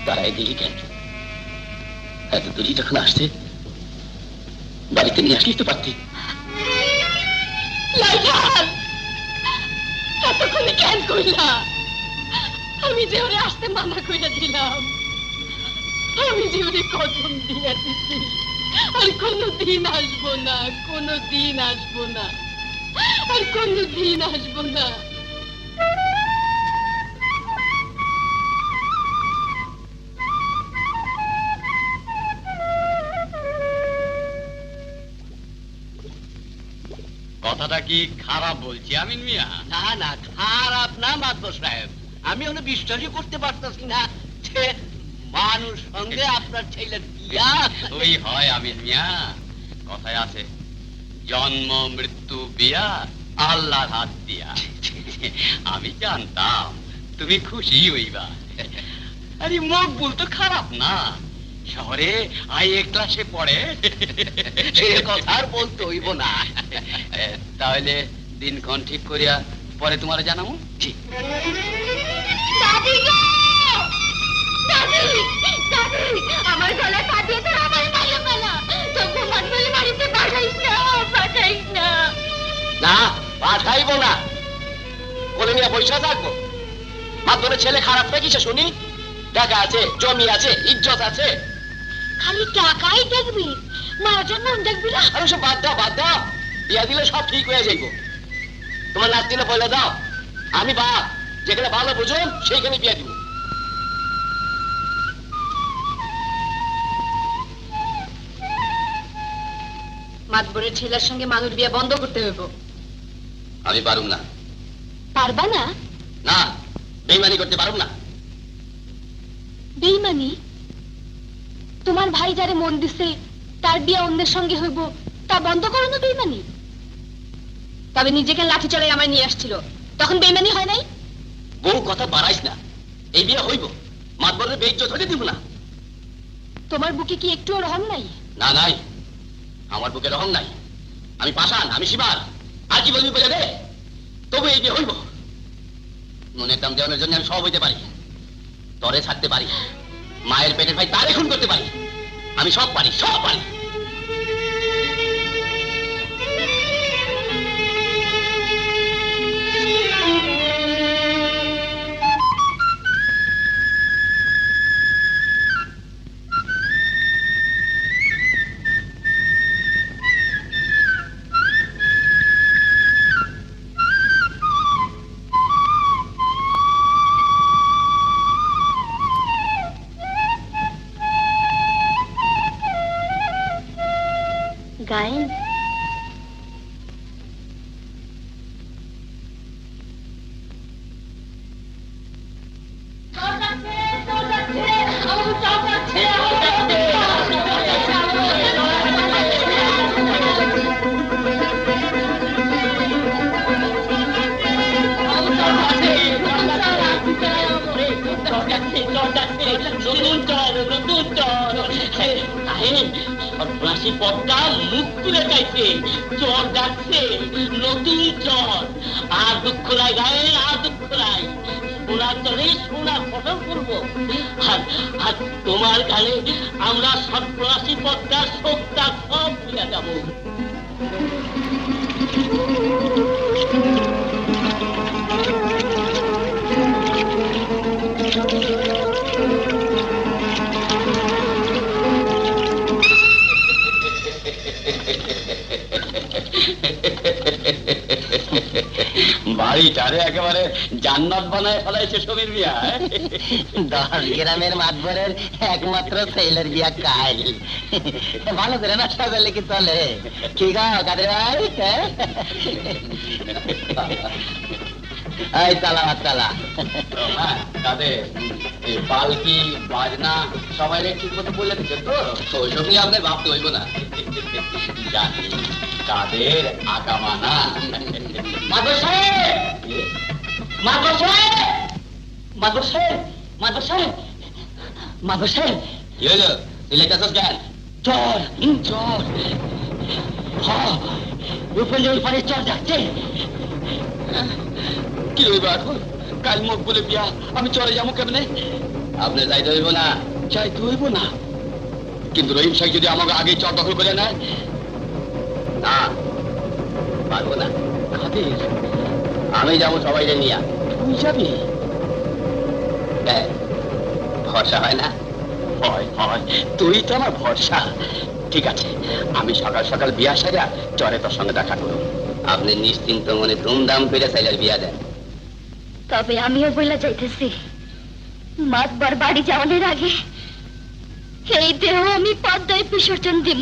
দাঁড়াই দিলি কেন? এত দূরই যখন আসছে বাড়িতে নিয়ে আসলি তো পারতি। লাইলাল, এতক্ষণে কেন কইলা? আমি যে ওরে আসতে মানা কইরা দিলাম, আমি যে ওরে কসম দিয়া দিছি আর কোনদিন আসবো না, কোনদিন আসবো না, আর কোনদিন আসবো না। কথাটা কি খারাপ বলছি আমিন মিয়া? না না, খারাপ না মাদবর সাহেব, আমি ওটা বিশ্বাসই করতে পারতেছি না যে মানুষ সঙ্গে আপনার ছেলের বিয়া। ওই হয় আমিন মিয়া, কথায় আছে জন্ম মৃত্যু বিয়া আল্লাহর হাত দিয়া। আমি জানতাম তুমি খুশি হইবা। আরে মকবুল তো খারাপ না, শহরে আইএ ক্লাসে পড়ে। সে কথা আর বলতে হইব না। তাহলে দিনক্ষণ ঠিক করিয়া পরে তোমার জানাবো। দাদি গো, দাদি, দাদি, আমার গলায় পা দিয়ে তোর আমার মাইয়া ফেলা। তবু মানবলে বাড়িতে পাঠাইস না, পাঠাইস না। না, পাঠাইব না, কোলে নিয়ে পয়সা থাকবো। মাদবরের ছেলে খারাপ না কিসে শুনি? টাকা আছে, জমি আছে, ইজ্জত আছে। খালি টাকাই দেখবি, মায়ের মন দেখবি না। আরে সব বাদ দাও, বাদ দাও, বিয়া দিলে সব ঠিক হয়ে যাইব। তোমার নাতিনে বলে দাও আমি বাপ, যেখানে ভালো বুঝুন সেইখানে বিয়া দিব। মাতবরের ছেলের সঙ্গে মানুষ বিয়ে বন্ধ করতে হইব। আমি পারুম না। পারবা না? না, বেইমানি করতে পারুম না। বেইমানি? তোমার ভাই যারে মন দিছে তার বিয়ে অন্যের সঙ্গে হইব, তা বন্ধ করো না বেইমানি। তবে নিজেকে লাঠি চড়াই আমায় নিয়ে আসছিল, তখন বেইমানি হয় নাই? বউ কথা বাড়াইস না, এই বিয়ে হইব, মাতবরের বেইজ্জত হতে দিব না। তোমার বুকে কি একটুও রহম নাই? না নাই, আমার বুকে রহম নাই। আমি পাষাণ, আমি শিবার, আর কি বলবি বলে দে, তবু এই বিয়ে হইব। মনের দাম দেওয়ানোর জন্য আমি সব হইতে পারি, তরে ছাড়তে পারি, মায়ের পেটের ভাই তারে খুন করতে পারি, আমি সব পারি, সব পারি। গায়েন সর্বনাশী পথটা মুখ তুলে যাইছে, চর যাচ্ছে, নতুন চর। আর দুঃখ নাই গায়ে, আর দুঃখ নাই। সোনার তরে সোনার ফসল করবো। আর তোমার গালে আমরা 87 পদ্মার সবটা সব ভুলে যাবো। বাড়িটারে একেবারে জান্নাত বানায় ফেলাইছে সমীর মিয়া। 10 গ্রামের মাতবরের একমাত্র ছেলের বিয়া কাল। ভালো করে না সাজালে কি চলে? কি গো কাদের ভাই? এই চালা চালা। তাদের এই পালকি বাজনা সবাই ঠিক মতো বলে দিচ্ছে তো, ওইসব নিয়ে আপনার ভাবতে হইব না। জানি কাদের আকামানা। মাদর সাহেব, মাদর সাহেব, মাদর সাহেব, মাদর সাহেব, মাদর সাহেব, কি হলো? সিলেক্টাস কেন? চর চর, রূপেন্দ্র ওই পারে চর যাচ্ছে। কি হইব এখন? কাল মুখ বলে বিয়া, আমি চলে যাবো কেমনে? আপনি যাইতে হইব না। যাইতে হইব না, কিন্তু রহিম সাহেব যদি আমাকে আগে চর দখল করে নেয়, না পারবো না। কাদের? আমি যাবো সবাইকে নিয়ে। তুই যাবি? ভরসা হয় না? হয় হয়, তুই তো আমার ভরসা। ঠিক আছে, আমি সকাল সকাল বিয়া সাজা চরে তোর সঙ্গে দেখা করব। আপনি নিশ্চিন্ত মনে ধুমধাম করে সাইলার বিয়া দেন। তবে আমিও বইলা যাইতেছি, মাতবার বাড়ি যাওয়ানোর আগে এই দেহ আমি পদ্মায় বিসর্জন দিব।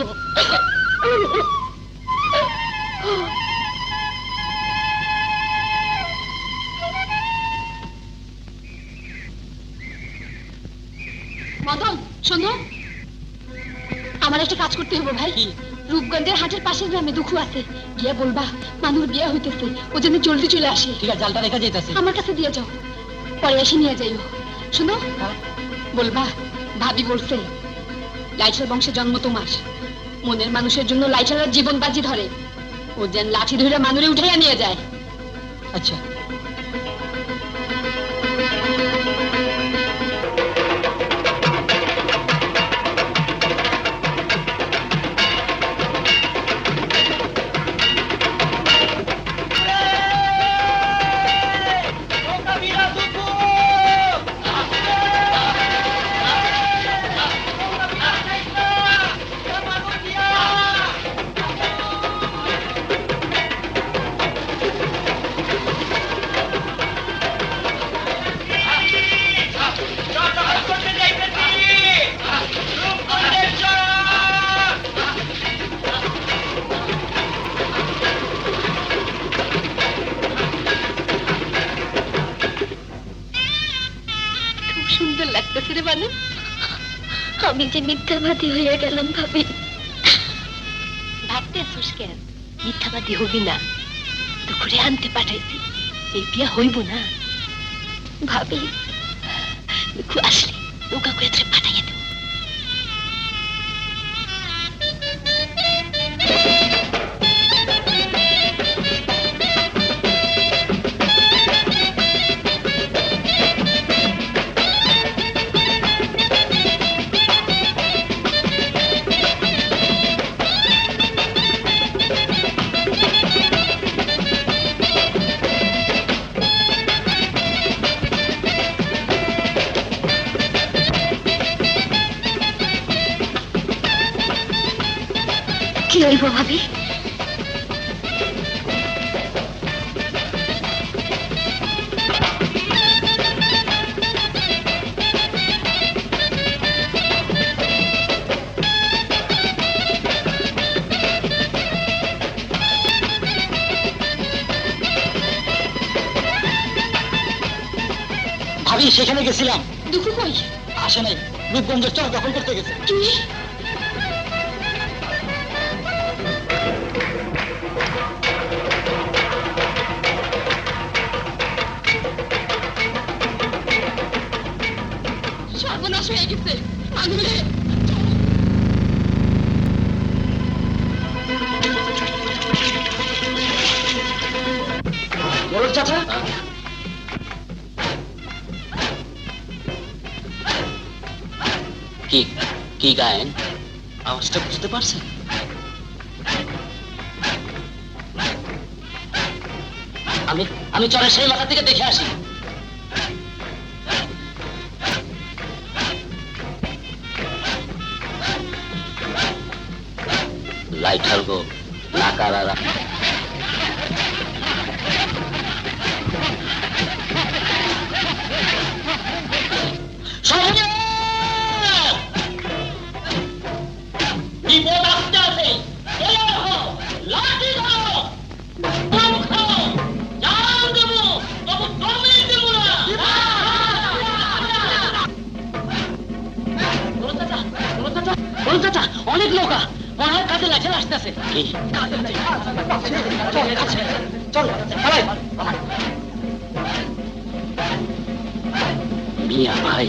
মদন শোনো, আমার একটা কাজ করতে হবে ভাই। রূপগঞ্জের হাটের পাশের গ্রামে দুঃখ আছে, গিয়া বলবা মানুষ বিয়ে হইতেছে, ও যেন জলদি চলে আসে। ঠিক আছে, জালটা রেখে যেতেছি। আমার কাছে দিয়ে যাও, পরে এসে নিয়ে যাইও। শুনো, বলবা ভাবি বলছে লাইটার বংশে জন্ম তোমার, মনের মানুষের জন্য লাইটার জীবন বাজি ধরে, ও যেন লাঠি ধরে মানুরে উঠাইয়া নিয়ে যায়। আচ্ছা, সুন্দর লাগতেছে রে বানু। আমি যে মিথ্যাবাদী হয়ে গেলাম ভাবি। ভাবতেছিস কেন? মিথ্যাবাদী হবি না, তো ঘুরে আনতে পাঠাইছি, এই বিয়ে হইব না। ভাবি দুঃখ আসলে নৌকা করে তোরে পাঠাইয়া দেব। কি হইব ভাবি? ভাবি সেখানে গেছিলাম, দুঃখ কই? আসে নাই, রূপগঞ্জের চর দখল করতে গেছে। কি? সর্বনাশ হয়ে গেছে মানুরে। বড় চাচা, কি গায়েন? আওয়াজটা বুঝতে পারছেন? আমি আমি চলে সেই মাথা থেকে দেখে আসি। লাইট হালগো নাকারারা বিপদ আসতে আছে। লাঠি ধরো, কম খাও, জান দেবো, তবু কমে দেবো না। বলুন চাচা, অনেক নৌকা মনে হয় কাজে লাঠি আসতেছে। কি মিয়া ভাই,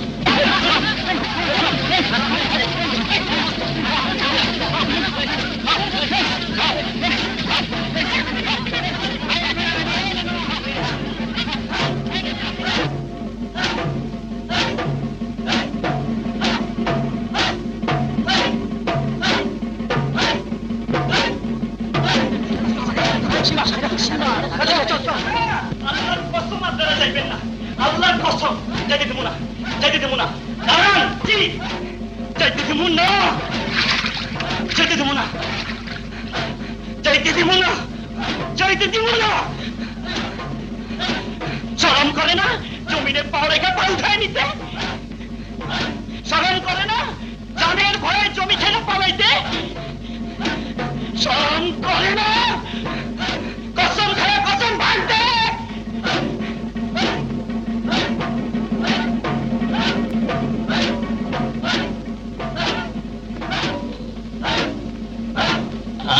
আল্লাহর কসম আপনারা যাইবেন না, আল্লাহর কসম যাইতে দেবো না, যাইতে দেবো না। দাঁড়ান, জি, যাইতে দেবো না, যাইতে দেবো না, যাইতে দেবো না, যাইতে দেবো না। শরম করে না জমিনে পা রেখে পা উঠায় নিতে? শরম করে না জানের ভয়ে জমি ছেড়ে পালাইতে? শরম করে না কসম খেয়ে কসম ভাঙতে?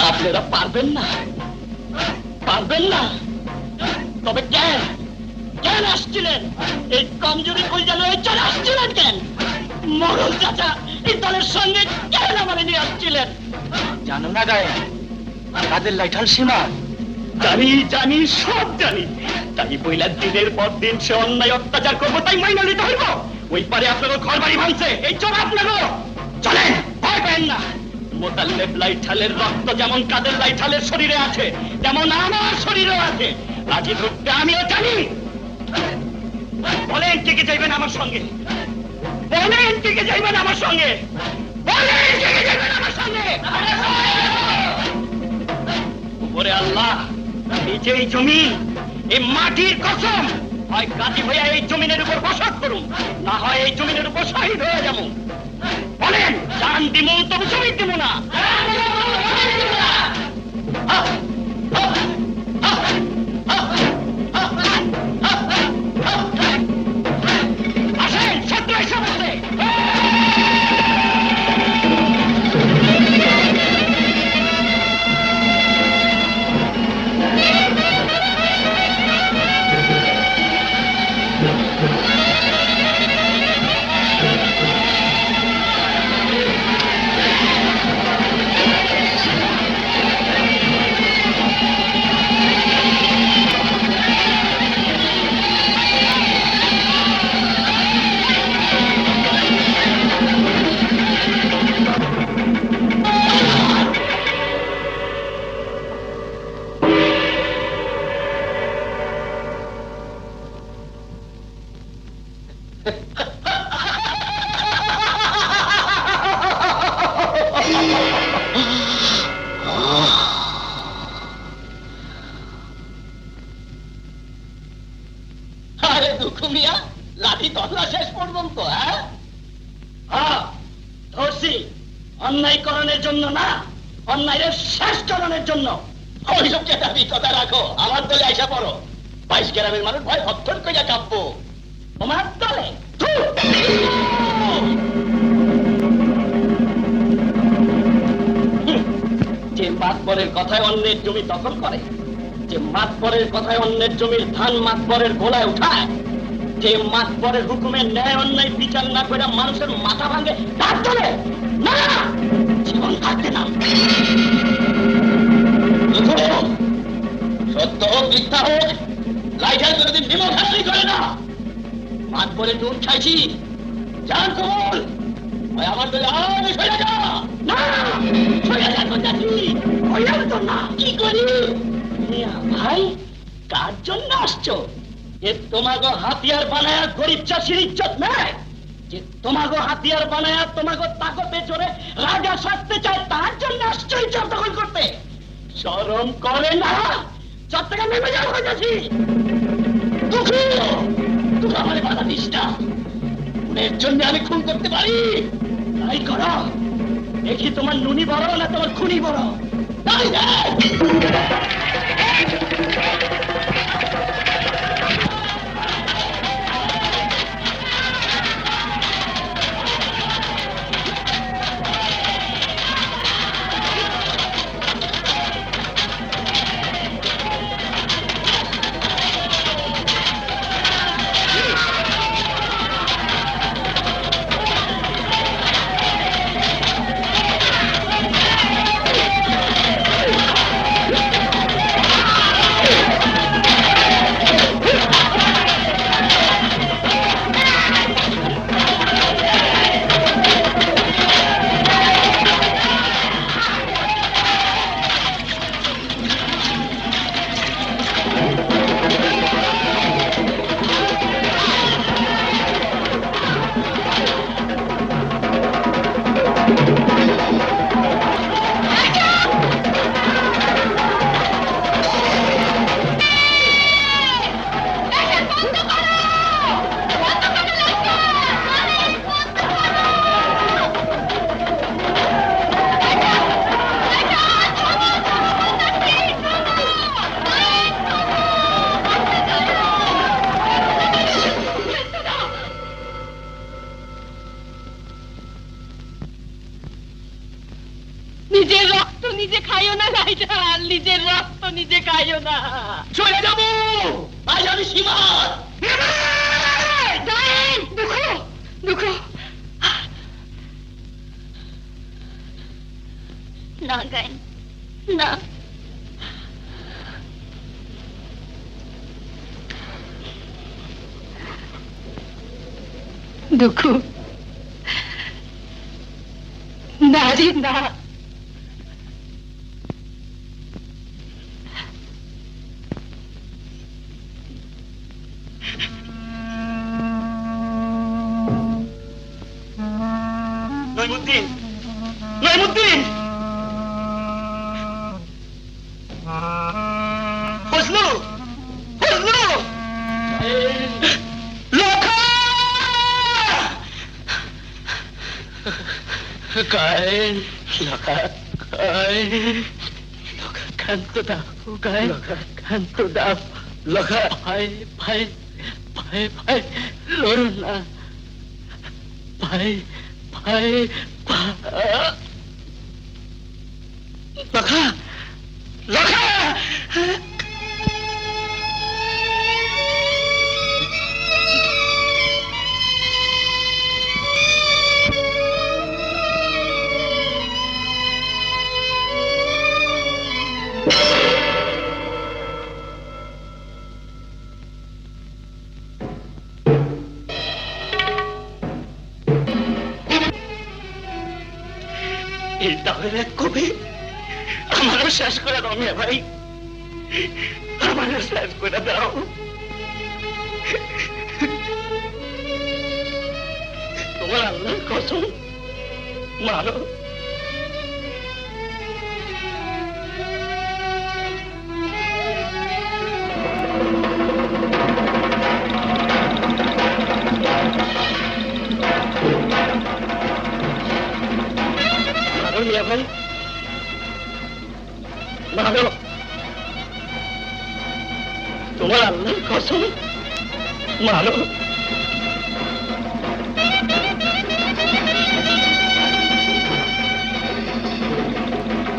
আপনারা পারবেন না, পারবেন না। তবে কেন কেন আসছিলেন? এই কমজোরি কইজানো চলে আসছিলেন কেন? মরণ চাচা এই দলের সঙ্গে কেন আমারে নিয়ে আসছিলেন? জানো না গায়ে কাদের লাইঠাল সীমা? জানি জানি, সব জানি। তাই বইলা দিনের পর দিন সে অন্যায় অত্যাচার করবো, তাই মাইনা নিতে হইব। ওই পারে আপনারও ঘর বাড়ি ভাঙছে, এই চোর আপনারও। চলেন, ভয় পেন না। মোতাল্লেব লাইঠালের রক্ত যেমন কাদের লাইঠালের শরীরে আছে, তেমন আমার শরীরেও আছে। লাঠি ধরতে আমিও জানি। বলেন কে কে যাইবেন আমার সঙ্গে? বলেন কে কে যাইবেন আমার সঙ্গে? বলেন কে কে যাইবেন আমার সঙ্গে? উপরে আল্লাহ, নিচে এই জমিন, এই মাটির কসম, হয় কাজী হইয়া এই জমিনের উপর বসত করুন, না হয় এই জমিনের উপর শহীদ হয়ে যাবো। বলেন, জান দিমু তবু শহীদ দিমু না। আসেন, শত্রু এসে বসে। আরে দুঃখ মিয়া, লাঠি ধরলা শেষ পর্যন্ত? হ্যাঁ ধরছি, অন্যায়করণের জন্য না, অন্যায়ের শেষ করণের জন্য। ওইসব চেতাবি কথা রাখো, আমার দলে আইসা পড়ো। 22 গ্রামের মানুষ ভয় ভক্ষণ কইরা কাঁপবো তোমার দলে। যে মাতবরের কথায় অন্যের জমি দখল করে, যে মাতবরের কথায় অন্যের জমির ধান মাতবরের গোলায় উঠায়, যে মাতবরের হুকুমে ন্যায় অন্যায় বিচার না করে মানুষের মাথা ভাঙে, তার দলে না জীবন থাকবে না। সত্য হোক মিথ্যা হোক, লাইটার কোনোদিন বিমুখানি করে না। মাতবরে দুধ খাইছি, জান কবুল, আমার তো সরে যা না, সরে যা করতেছি, তো না কি করি ভাই? কার জন্য আসছো? যে তোমাকে হাতিয়ার বানায় গরিব চাষির ইজ্জত নেয়, যে তোমাকে হাতিয়ার বানায় তোমাকে তাকতে চড়ে রাজা সাজতে চায়, তার জন্য আসছো ইজ্জত দখল করতে? শরম করে না? চট থেকে নেমে যাও করতেছি। তুই আমার বাধা দিস না, এর জন্য আমি খুন করতে পারি। তাই করো, দেখি তোমার নুনি বড় না তোমার খুনি বড়। তাই দেখ। নিজের রক্ত নিজে খাইও না রাইটার, নিজের রক্ত নিজে খাইও না। চলে যাবো আজ আমি সীমার। দুঃখ না গাইন না, দুঃখ না রে না। নইমুদ্দিন, নইমুদ্দিন, ফজলু, ফজলু, লখা, কায়েন, লখা, কায়েন, লখা, কান্ত দাও, কায়েন, লখা, কান্ত দাও, লখা, ভাই, ভাই, ভাই, ভাই, লড়ো না, ভাই, ভাই, লখা, লখা। এই তাহলে কবি আমারও শেষ করে দাও মিয়া ভাই, আমারও শেষ করে দাও। তোমার আল্লাহর কসম মারো। মারো মিয়া ভাই, মারো। তোমার আল্লাহর কসম মারো।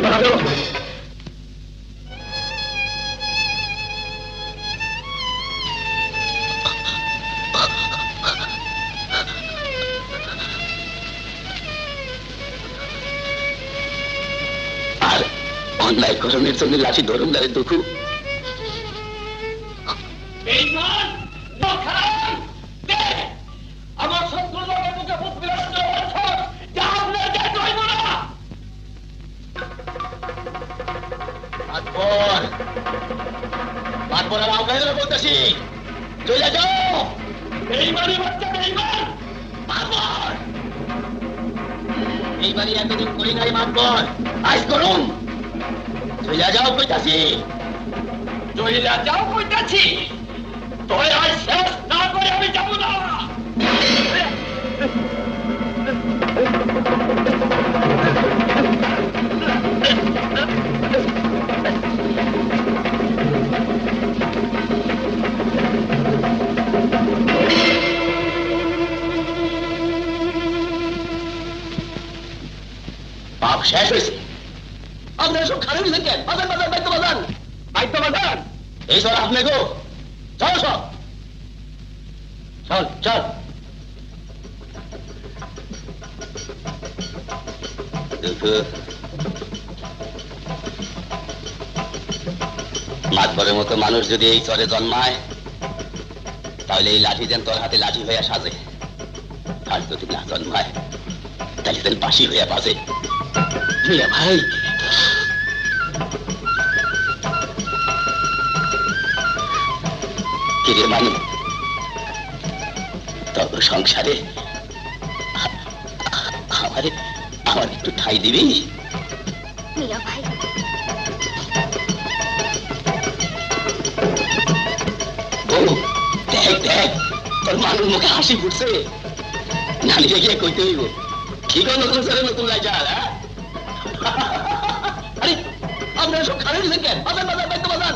মারো। আর অন্যায় করণের জন্য লাঠি ধরুন না দুঃখ। আমার শত্রু মাতবর আর আউকাই ধরে বলতেছি চলে যাও। এইবারই বাচ্চা এইবার মাতবর এইবারই এতদিন করি নাই মাতবর, আজ করুন। চলে যাও কইতাছি। চইলা যাও কইতাছি, তোরে আজ শেষ না করে আমি যাবো না। পাপ শেষ হয়েছে। আপনারা সব খারাপ হয়েছেন কেন? বাজান বাজান বাইতে বাজান বাইতে বাজান এই সব আপনি গো, চল সব চল চল। মাতবরের মতো মানুষ যদি এই চরে জন্মায় তাহলে এই লাঠি যেন তোর হাতে লাঠি হইয়া সাজে, আর যদি না জন্মায় তাহলে যেন বাঁশি হইয়া বাজে। ভাই কিরে মানু, তবে সংসারে আমার একটু ঠাই দিবি? মিয়া ভাই ও দেখ দেখ, তোর মানুষ মুখে হাসি ফুটছে। নানিকে গিয়ে কইতে হইব কি গো নতুন ছেলে নতুন লাইজার। আরে আপনারা সব খারাপ হয়েছেন কেন? বাজান বাজান বাইতে বাজান।